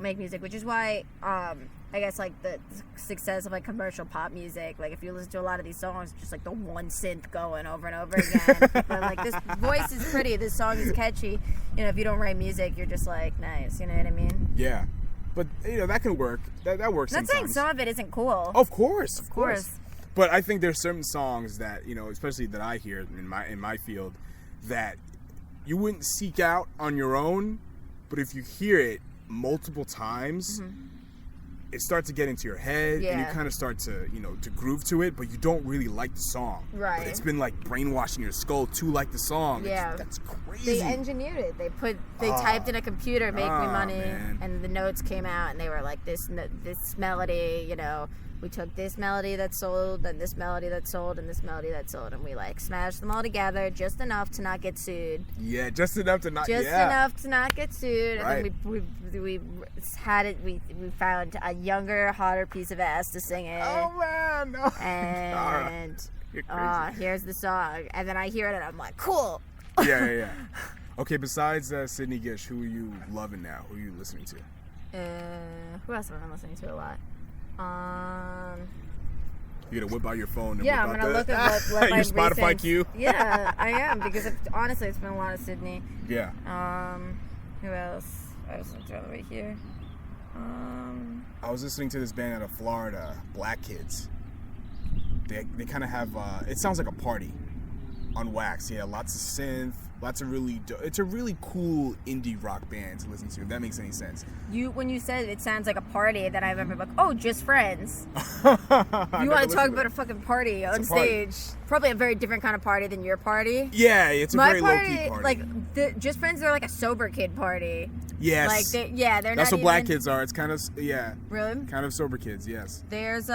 make music, which is why, I guess, like, the success of, like, commercial pop music, like, if you listen to a lot of these songs, just, like, the one synth going over and over again. People like, this voice is pretty, this song is catchy. If you don't write music, you're just like, nice, you know what I mean? Yeah. But, that can work. That works sometimes. Not saying some of it isn't cool. Of course. But I think there's certain songs that, especially that I hear in my field, that you wouldn't seek out on your own, but if you hear it multiple times... Mm-hmm. It starts to get into your head, and you kind of start to, to groove to it, but you don't really like the song. Right. But it's been, like, brainwashing your skull to like the song. Yeah. That's crazy. They engineered it. They typed in a computer, make me money, and the notes came out, and they were like, this melody, we took this melody that sold, and this melody that sold, and this melody that sold, and we, like, smashed them all together just enough to not get sued. Yeah, just enough to not get sued. Right. And then we had it. We found a younger, hotter piece of ass to sing it. Oh man! No. And here's the song, and then I hear it, and I'm like, cool. Yeah. Okay, besides Sydney Gish, who are you loving now? Who are you listening to? Who else am I listening to a lot? You're gonna whip out your phone and I'm gonna look at what my your Spotify recent... queue. Yeah, I am, because honestly it's been a lot of Sydney. Yeah. Who else? I was listening to on the way here. I was listening to this band out of Florida, Black Kids. They kind of have, it sounds like a party on wax. Yeah, lots of synth, lots of really, it's a really cool indie rock band to listen to, if that makes any sense. When you said it sounds like a party, then I remember like, oh, Just Friends. You want to talk about a fucking party on stage. Probably a very different kind of party than your party. Yeah, it's a very low-key party. Like, Just Friends, they're like a sober kid party. Yes. Like, they're not That's what even... Black Kids are. It's kind of, yeah. Really? Kind of sober kids, yes. There's,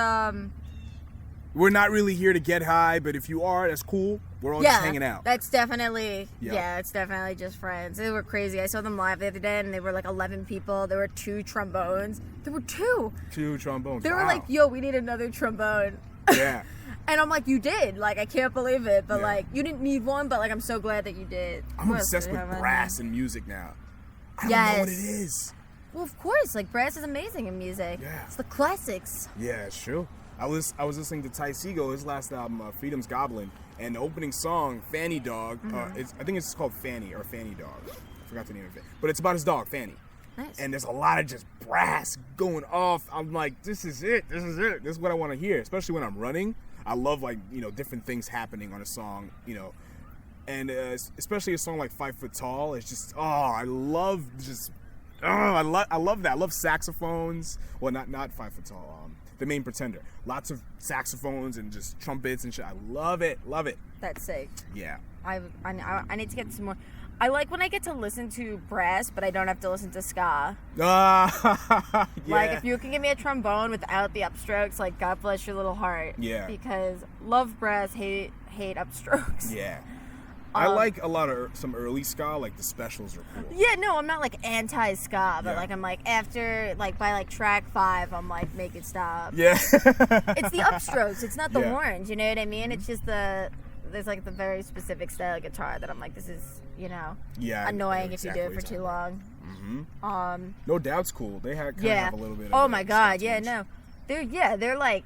We're not really here to get high, but if you are, that's cool. We're all just hanging out. That's definitely, it's definitely Just Friends. They were crazy. I saw them live the other day, and they were like 11 people. There were 2 trombones. There were 2. 2 trombones. They were like, yo, we need another trombone. Yeah. And I'm like, you did. Like, I can't believe it. But, like, you didn't need one, but, like, I'm so glad that you did. I'm obsessed with brass and music now. I don't know what it is. Well, of course. Like, brass is amazing in music. Yeah. It's the classics. Yeah, it's true. I was listening to Ty Segall, his last album, Freedom's Goblin, and the opening song, Fanny Dog, I think it's called Fanny or Fanny Dog. I forgot the name of it. But it's about his dog, Fanny. Nice. And there's a lot of just brass going off. I'm like, this is it. This is what I want to hear, especially when I'm running. I love, like, different things happening on a song, and especially a song like 5 Foot Tall. It's just, I love that. I love saxophones. Well, not 5 Foot Tall. The Main Pretender. Lots of saxophones and just trumpets and shit. I love it. Love it. That's sick. Yeah. I need to get some more. I like when I get to listen to brass, but I don't have to listen to ska. Yeah. Like, if you can give me a trombone without the upstrokes, like, God bless your little heart. Yeah. Because love brass, hate upstrokes. Yeah. I like a lot of some early ska, like the specials are cool. Yeah, no, I'm not like anti-ska, but like I'm like after like by like track 5, I'm like make it stop. Yeah. It's the upstrokes. It's not the horns. You know what I mean? It's just there's like the very specific style of guitar that I'm like, this is annoying if you do it for too long. Mm-hmm. No Doubt's cool. They have have a little bit. Oh my god, no, they're like.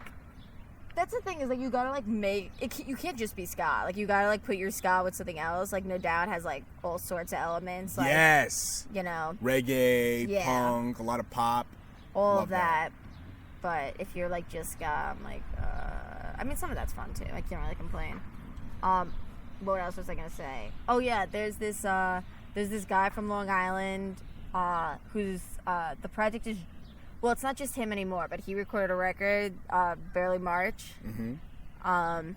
That's the thing is like you gotta like make it. You can't just be ska. Like you gotta like put your ska with something else. Like No Doubt has like all sorts of elements. Like, yes. Reggae, punk, a lot of pop. All of that. But if you're like just ska, I'm like, I mean some of that's fun too. I can't really complain. What else was I gonna say? Oh yeah, there's this guy from Long Island, who's the project is. Well, it's not just him anymore, but he recorded a record, Barely March. Mm-hmm. And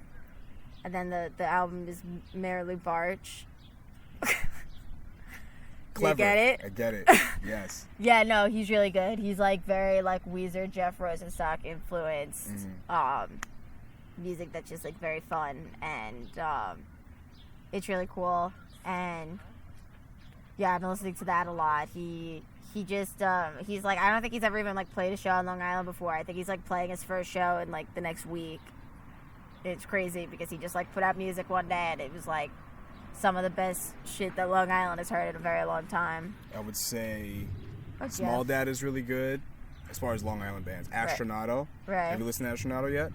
then the album is Merrily Barch. Clever. You get it? I get it. Yes. Yeah, no, he's really good. He's like very like Weezer, Jeff Rosenstock influenced music that's just like very fun, and it's really cool. And yeah, I've been listening to that a lot. He just, he's like, I don't think he's ever even, like, played a show on Long Island before. I think he's, like, playing his first show in, like, the next week. It's crazy because he just, like, put out music one day and it was, like, some of the best shit that Long Island has heard in a very long time. I would say Smol Data is really good as far as Long Island bands. Astronauto. Right. Have you listened to Astronauto yet?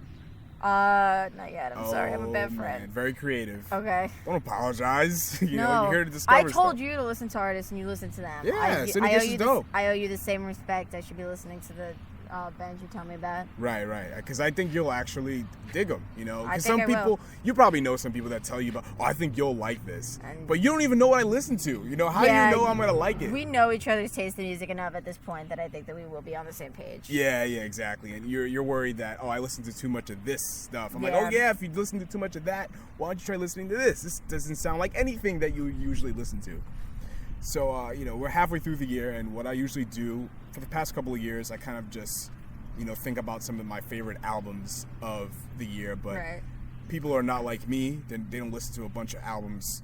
Not yet. I'm sorry. I'm a bad friend. Man. Very creative. Okay. Don't apologize. You're here to discover I told stuff. you to listen to artists and you listen to them. Yeah, Syndicate's dope. I owe you the same respect. I should be listening to the bands you tell me about. Right. Because I think you'll actually dig them, Because some people, you probably know some people that tell you about, I think you'll like this. But you don't even know what I listen to. How do you know I'm going to like it? We know each other's taste in music enough at this point that I think that we will be on the same page. Yeah, exactly. And you're worried that, I listen to too much of this stuff. I'm like, if you listen to too much of that, why don't you try listening to this? This doesn't sound like anything that you usually listen to. So, we're halfway through the year, and what I usually do for the past couple of years, I kind of just, think about some of my favorite albums of the year, but people are not like me. They don't listen to a bunch of albums,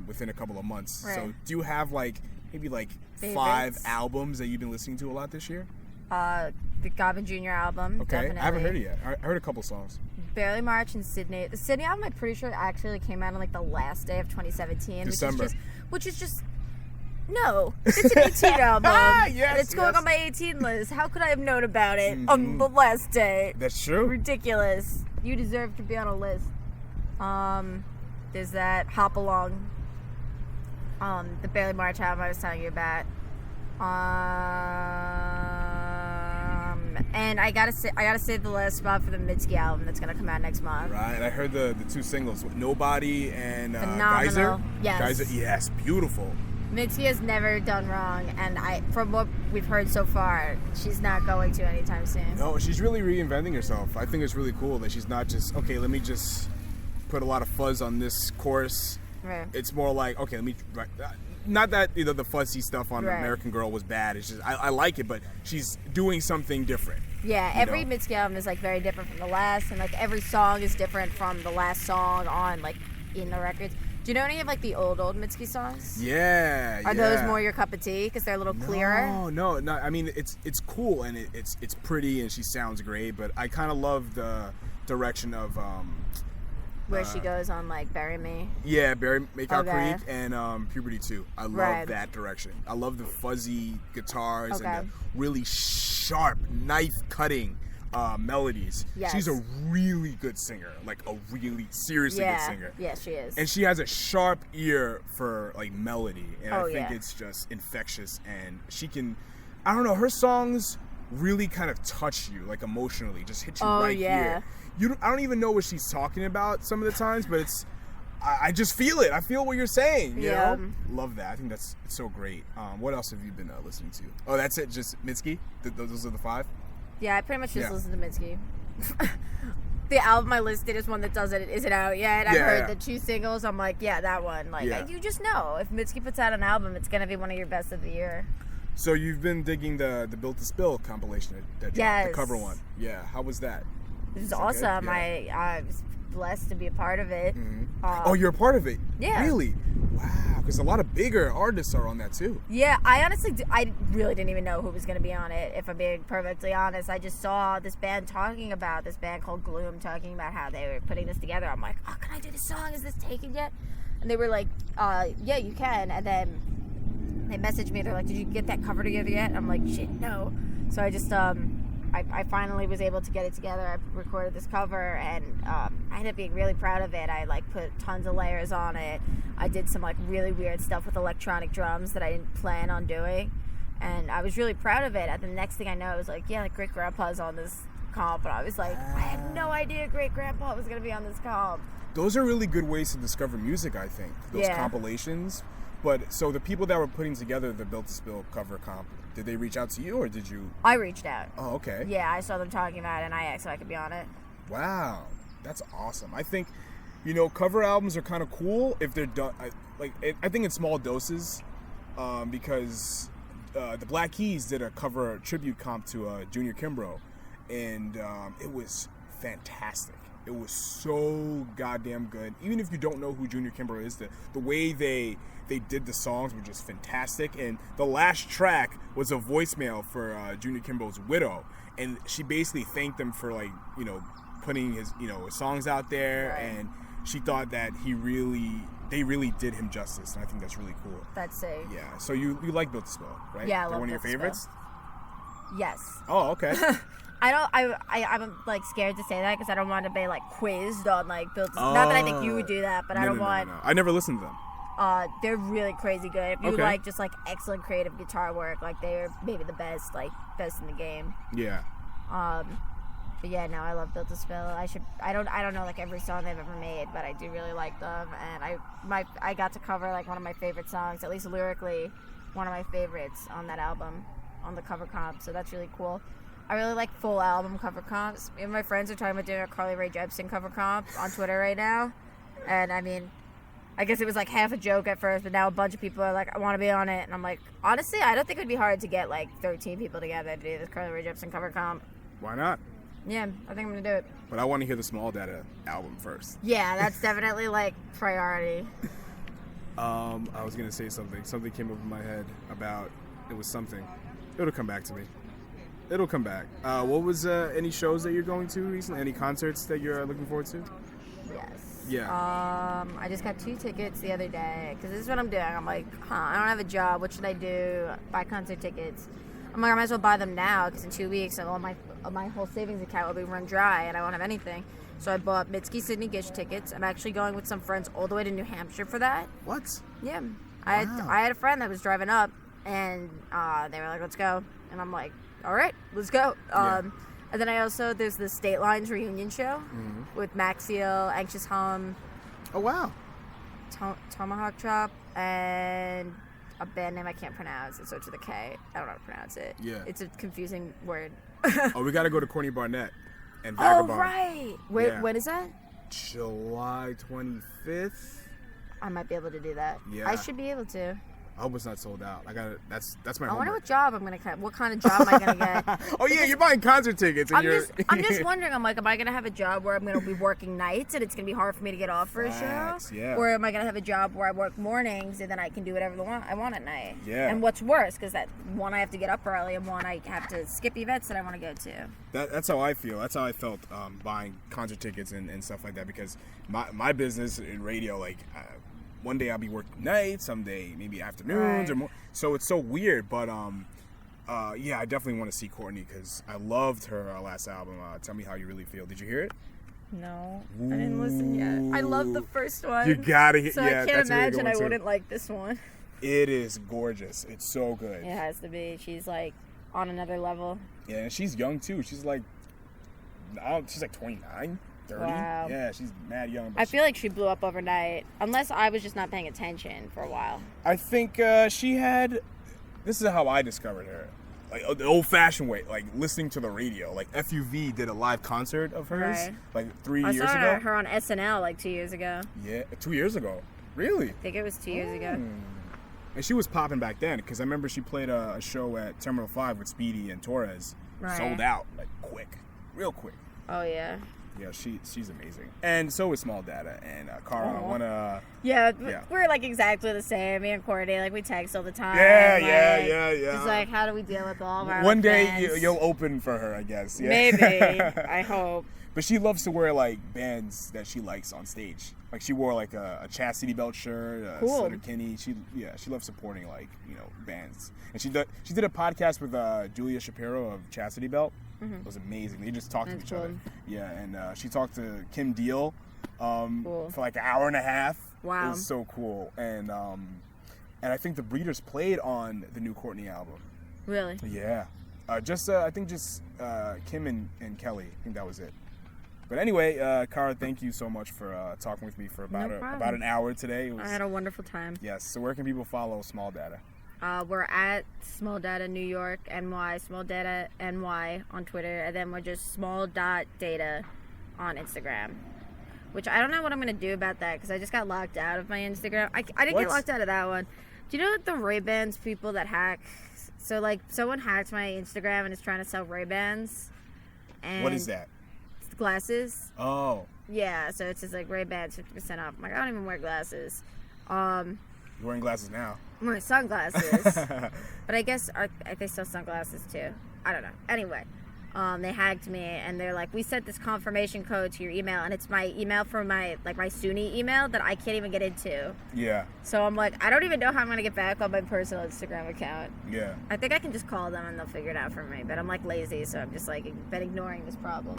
within a couple of months. Right. So do you have, maybe favorites? 5 albums that you've been listening to a lot this year? The Goblin Jr. album, okay. definitely. I haven't heard it yet. I heard a couple songs. Barely March and Sydney. The Sydney album, I'm pretty sure actually came out on the last day of 2017. December. Which is just no. It's an 18 album. Yes, and it's going on my 18 list. How could I have known about it on the last day? That's true. Ridiculous. You deserve to be on a list. There's that Hop Along. The Barely March album I was telling you about. And I gotta save the last spot for the Mitski album that's gonna come out next month. Right, I heard the two singles, Nobody and Phenomenal. Geyser. Yes. Geyser, yes, beautiful. Mitski has never done wrong, and from what we've heard so far, she's not going to anytime soon. No, she's really reinventing herself. I think it's really cool that she's not just, okay, let me just put a lot of fuzz on this chorus. Right. It's more like, okay, let me... Not that the fuzzy stuff on right. American Girl was bad. It's just, I like it, but she's doing something different. Yeah, every Mitski album is, like, very different from the last, and, like, every song is different from the last song on, like, in the records. Do you know any of, like, the old Mitski songs? Yeah, Are those more your cup of tea because they're a little clearer? No. I mean, it's cool and it's pretty and she sounds great, but I kind of love the direction of where she goes on like Bury Me. Yeah, Makeout Creek and Puberty 2. I love that direction. I love the fuzzy guitars and the really sharp knife cutting melodies. Yes. She's a really good singer, like a really seriously good singer. Yeah, she is. And she has a sharp ear for like melody, and I think it's just infectious. And she can, I don't know, her songs really kind of touch you, like emotionally, just hit you here. I don't even know what she's talking about some of the times, but I just feel it. I feel what you're saying. You know? Love that. I think it's so great. What else have you been listening to? Oh, that's it. Just Mitski. Those are the 5. Yeah, I pretty much just listen to Mitski. The album I listed is one that isn't out yet. I've heard the 2 singles. I'm like, yeah, that one. Like, you just know if Mitski puts out an album, it's gonna be one of your best of the year. So you've been digging the Built to Spill compilation that dropped, the cover one. Yeah, how was that? It was awesome. Okay? I was blessed to be a part of it. Oh, you're a part of it? Yeah. Really? Wow, because a lot of bigger artists are on that too. Yeah, I really didn't even know who was going to be on it, if I'm being perfectly honest. I just saw this band called Gloom talking about how they were putting this together. I'm like, oh, can I do this song? Is this taken yet? And they were like, yeah, you can. And then they messaged me. They're like, did you get that cover together yet? I'm like, shit, no. So I just... I finally was able to get it together. I recorded this cover, and I ended up being really proud of it. I like put tons of layers on it. I did some like really weird stuff with electronic drums that I didn't plan on doing, and I was really proud of it. And the next thing I know, I was like, yeah, like Great Grandpa's on this comp, and I was like, I had no idea Great Grandpa was gonna be on this comp. Those are really good ways to discover music, I think. Those compilations. But so the people that were putting together the Built to Spill cover comp, did they reach out to you or did you? I reached out. Oh, okay. Yeah, I saw them talking about it and I asked if I could be on it. Wow, that's awesome. I think, cover albums are kind of cool if they're done. I think in small doses, because the Black Keys did a cover tribute comp to Junior Kimbrough, and it was fantastic. It was so goddamn good. Even if you don't know who Junior Kimbrough is, the way they did the songs were just fantastic. And the last track was a voicemail for Junior Kimbrough's widow, and she basically thanked him for putting his songs out there, and she thought that they really did him justice, and I think that's really cool. That's sick. Yeah. So you like Built to Spill, right? Yeah, I They're love one of your Built to favorites? Spill. Yes. Oh, okay. I'm like scared to say that because I don't want to be like quizzed on like Built to Spill. Not that I think you would do that, but I don't want. No. I never listened to them. They're really crazy good. If you like just like excellent creative guitar work, like they're maybe the best in the game. Yeah. But yeah, no, I love Built to Spill. I don't know like every song they've ever made, but I do really like them, and I got to cover like one of my favorite songs, at least lyrically, one of my favorites on that album, on the cover comp. So that's really cool. I really like full album cover comps. Me and my friends are talking about doing a Carly Rae Jepsen cover comp on Twitter right now, and I mean, I guess it was like half a joke at first, but now a bunch of people are like, I want to be on it, and I'm like, honestly, I don't think it would be hard to get like 13 people together to do this Carly Rae Jepsen cover comp. Why not? Yeah, I think I'm gonna do it. But I want to hear the Smol Data album first. Yeah, that's definitely like priority. I was gonna say something. Something came up in my head about it was something. It'll come back to me. It'll come back. What was any shows that you're going to recently? Any concerts that you're looking forward to? Yes. Yeah. I just got 2 tickets the other day because this is what I'm doing. I'm like, I don't have a job. What should I do? Buy concert tickets. I'm like, I might as well buy them now because in 2 weeks, all my whole savings account will be run dry and I won't have anything. So I bought Mitski Sydney Gish tickets. I'm actually going with some friends all the way to New Hampshire for that. What? Yeah. Wow. I had a friend that was driving up, And they were like, let's go. And I'm like, all right, let's go. And then there's the State Lines reunion show with Maxiel, Anxious Hum. Oh, wow. Tomahawk Chop, and a band name I can't pronounce. It starts with a K. I don't know how to pronounce it. Yeah. It's a confusing word. Oh, we got to go to Courtney Barnett and Vagabond. Oh, right. Wait, when is that? July 25th. I might be able to do that. Yeah. I should be able to. I hope it's not sold out. That's my I wonder homework. what job I'm gonna what kind of job am I gonna get? Oh yeah, you're buying concert tickets. And I'm just wondering. I'm like, am I gonna have a job where I'm gonna be working nights and it's gonna be hard for me to get off for a show? Yeah. Or am I gonna have a job where I work mornings and then I can do whatever I want at night? Yeah. And what's worse, because that one I have to get up early and one I have to skip events that I want to go to. That's how I feel. That's how I felt buying concert tickets and stuff like that, because my business in radio, like. One day I'll be working nights, someday maybe afternoons or more. So it's so weird, but yeah, I definitely want to see Courtney because I loved her last album. Tell Me How You Really Feel. Did you hear it? No, I didn't listen yet. I love the first one. You gotta hear. So yeah, I can't imagine really I wouldn't like this one. It is gorgeous. It's so good. It has to be. She's like on another level. Yeah, and she's young too. She's like 29. 30? Wow. Yeah, she's mad young. I feel like she blew up overnight, unless I was just not paying attention for a while. I think she had. This is how I discovered her, like the old-fashioned way, like listening to the radio. Like FUV did a live concert of hers, like 3 years ago. I saw her on SNL like 2 years ago. Yeah, 2 years ago. Really? I think it was 2 years ago. And she was popping back then, because I remember she played a show at Terminal 5 with Speedy and Torres. Right. Sold out, like real quick. Oh yeah. Yeah, she's amazing. And so is Smol Data and Karah. I wanna. Yeah, we're like exactly the same. Me and Courtney, like we text all the time. Yeah. It's like, how do we deal with all of our One day fans? you'll open for her, I guess. Yeah. Maybe. I hope. But she loves to wear like bands that she likes on stage. Like she wore like a Chastity Belt shirt, cool. Sleater-Kinney. She loves supporting like bands. And she did a podcast with Julia Shapiro of Chastity Belt. Mm-hmm. It was amazing. They just talked to each other. Yeah, and she talked to Kim Deal for like an hour and a half. Wow. It was so cool. And I think the Breeders played on the new Courtney album. Really? Yeah. I think just Kim and Kelly. I think that was it. But anyway, Karah, thank you so much for talking with me for about an hour today. I had a wonderful time. Yes. So where can people follow Smol Data? We're at Smol Data New York, NY, Smol Data NY on Twitter, and then we're just Smol.data on Instagram. Which I don't know what I'm going to do about that, because I just got locked out of my Instagram. I didn't get locked out of that one. Do you know the Ray-Bans people that hack? So, like, someone hacked my Instagram and is trying to sell Ray-Bans. And what is that? It's glasses. Oh. Yeah, so it says, like, Ray-Bans 50% off. I'm like, I don't even wear glasses. You're wearing glasses now. I'm wearing sunglasses. But I guess they sell sunglasses too. I don't know. Anyway, they hacked me and they're like, we sent this confirmation code to your email, and it's my email from my SUNY email that I can't even get into. Yeah. So I'm like, I don't even know how I'm gonna get back on my personal Instagram account. Yeah. I think I can just call them and they'll figure it out for me, but I'm like lazy, so I'm just like been ignoring this problem.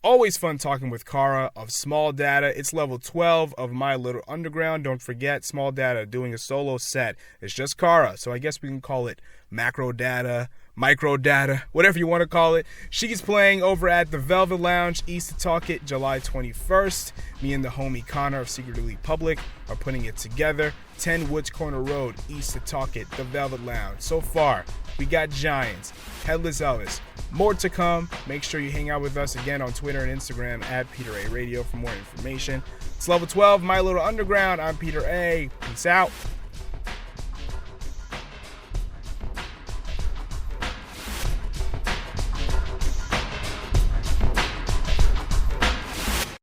Always fun talking with Karah of Smol Data. It's level 12 of My Little Underground. Don't forget, Smol Data doing a solo set. It's just Karah, so I guess we can call it macro data, micro data, whatever you want to call it. She's playing over at the Velvet Lounge, East Setauket, July 21st. Me and the homie Connor of Secretly Public are putting it together. 10 Woods Corner Road, East Setauket, the Velvet Lounge. So far, we got Giants, Headless Elvis. More to come. Make sure you hang out with us again on Twitter and Instagram at Peter A Radio for more information. It's level 12, My Little Underground. I'm Peter A. Peace out.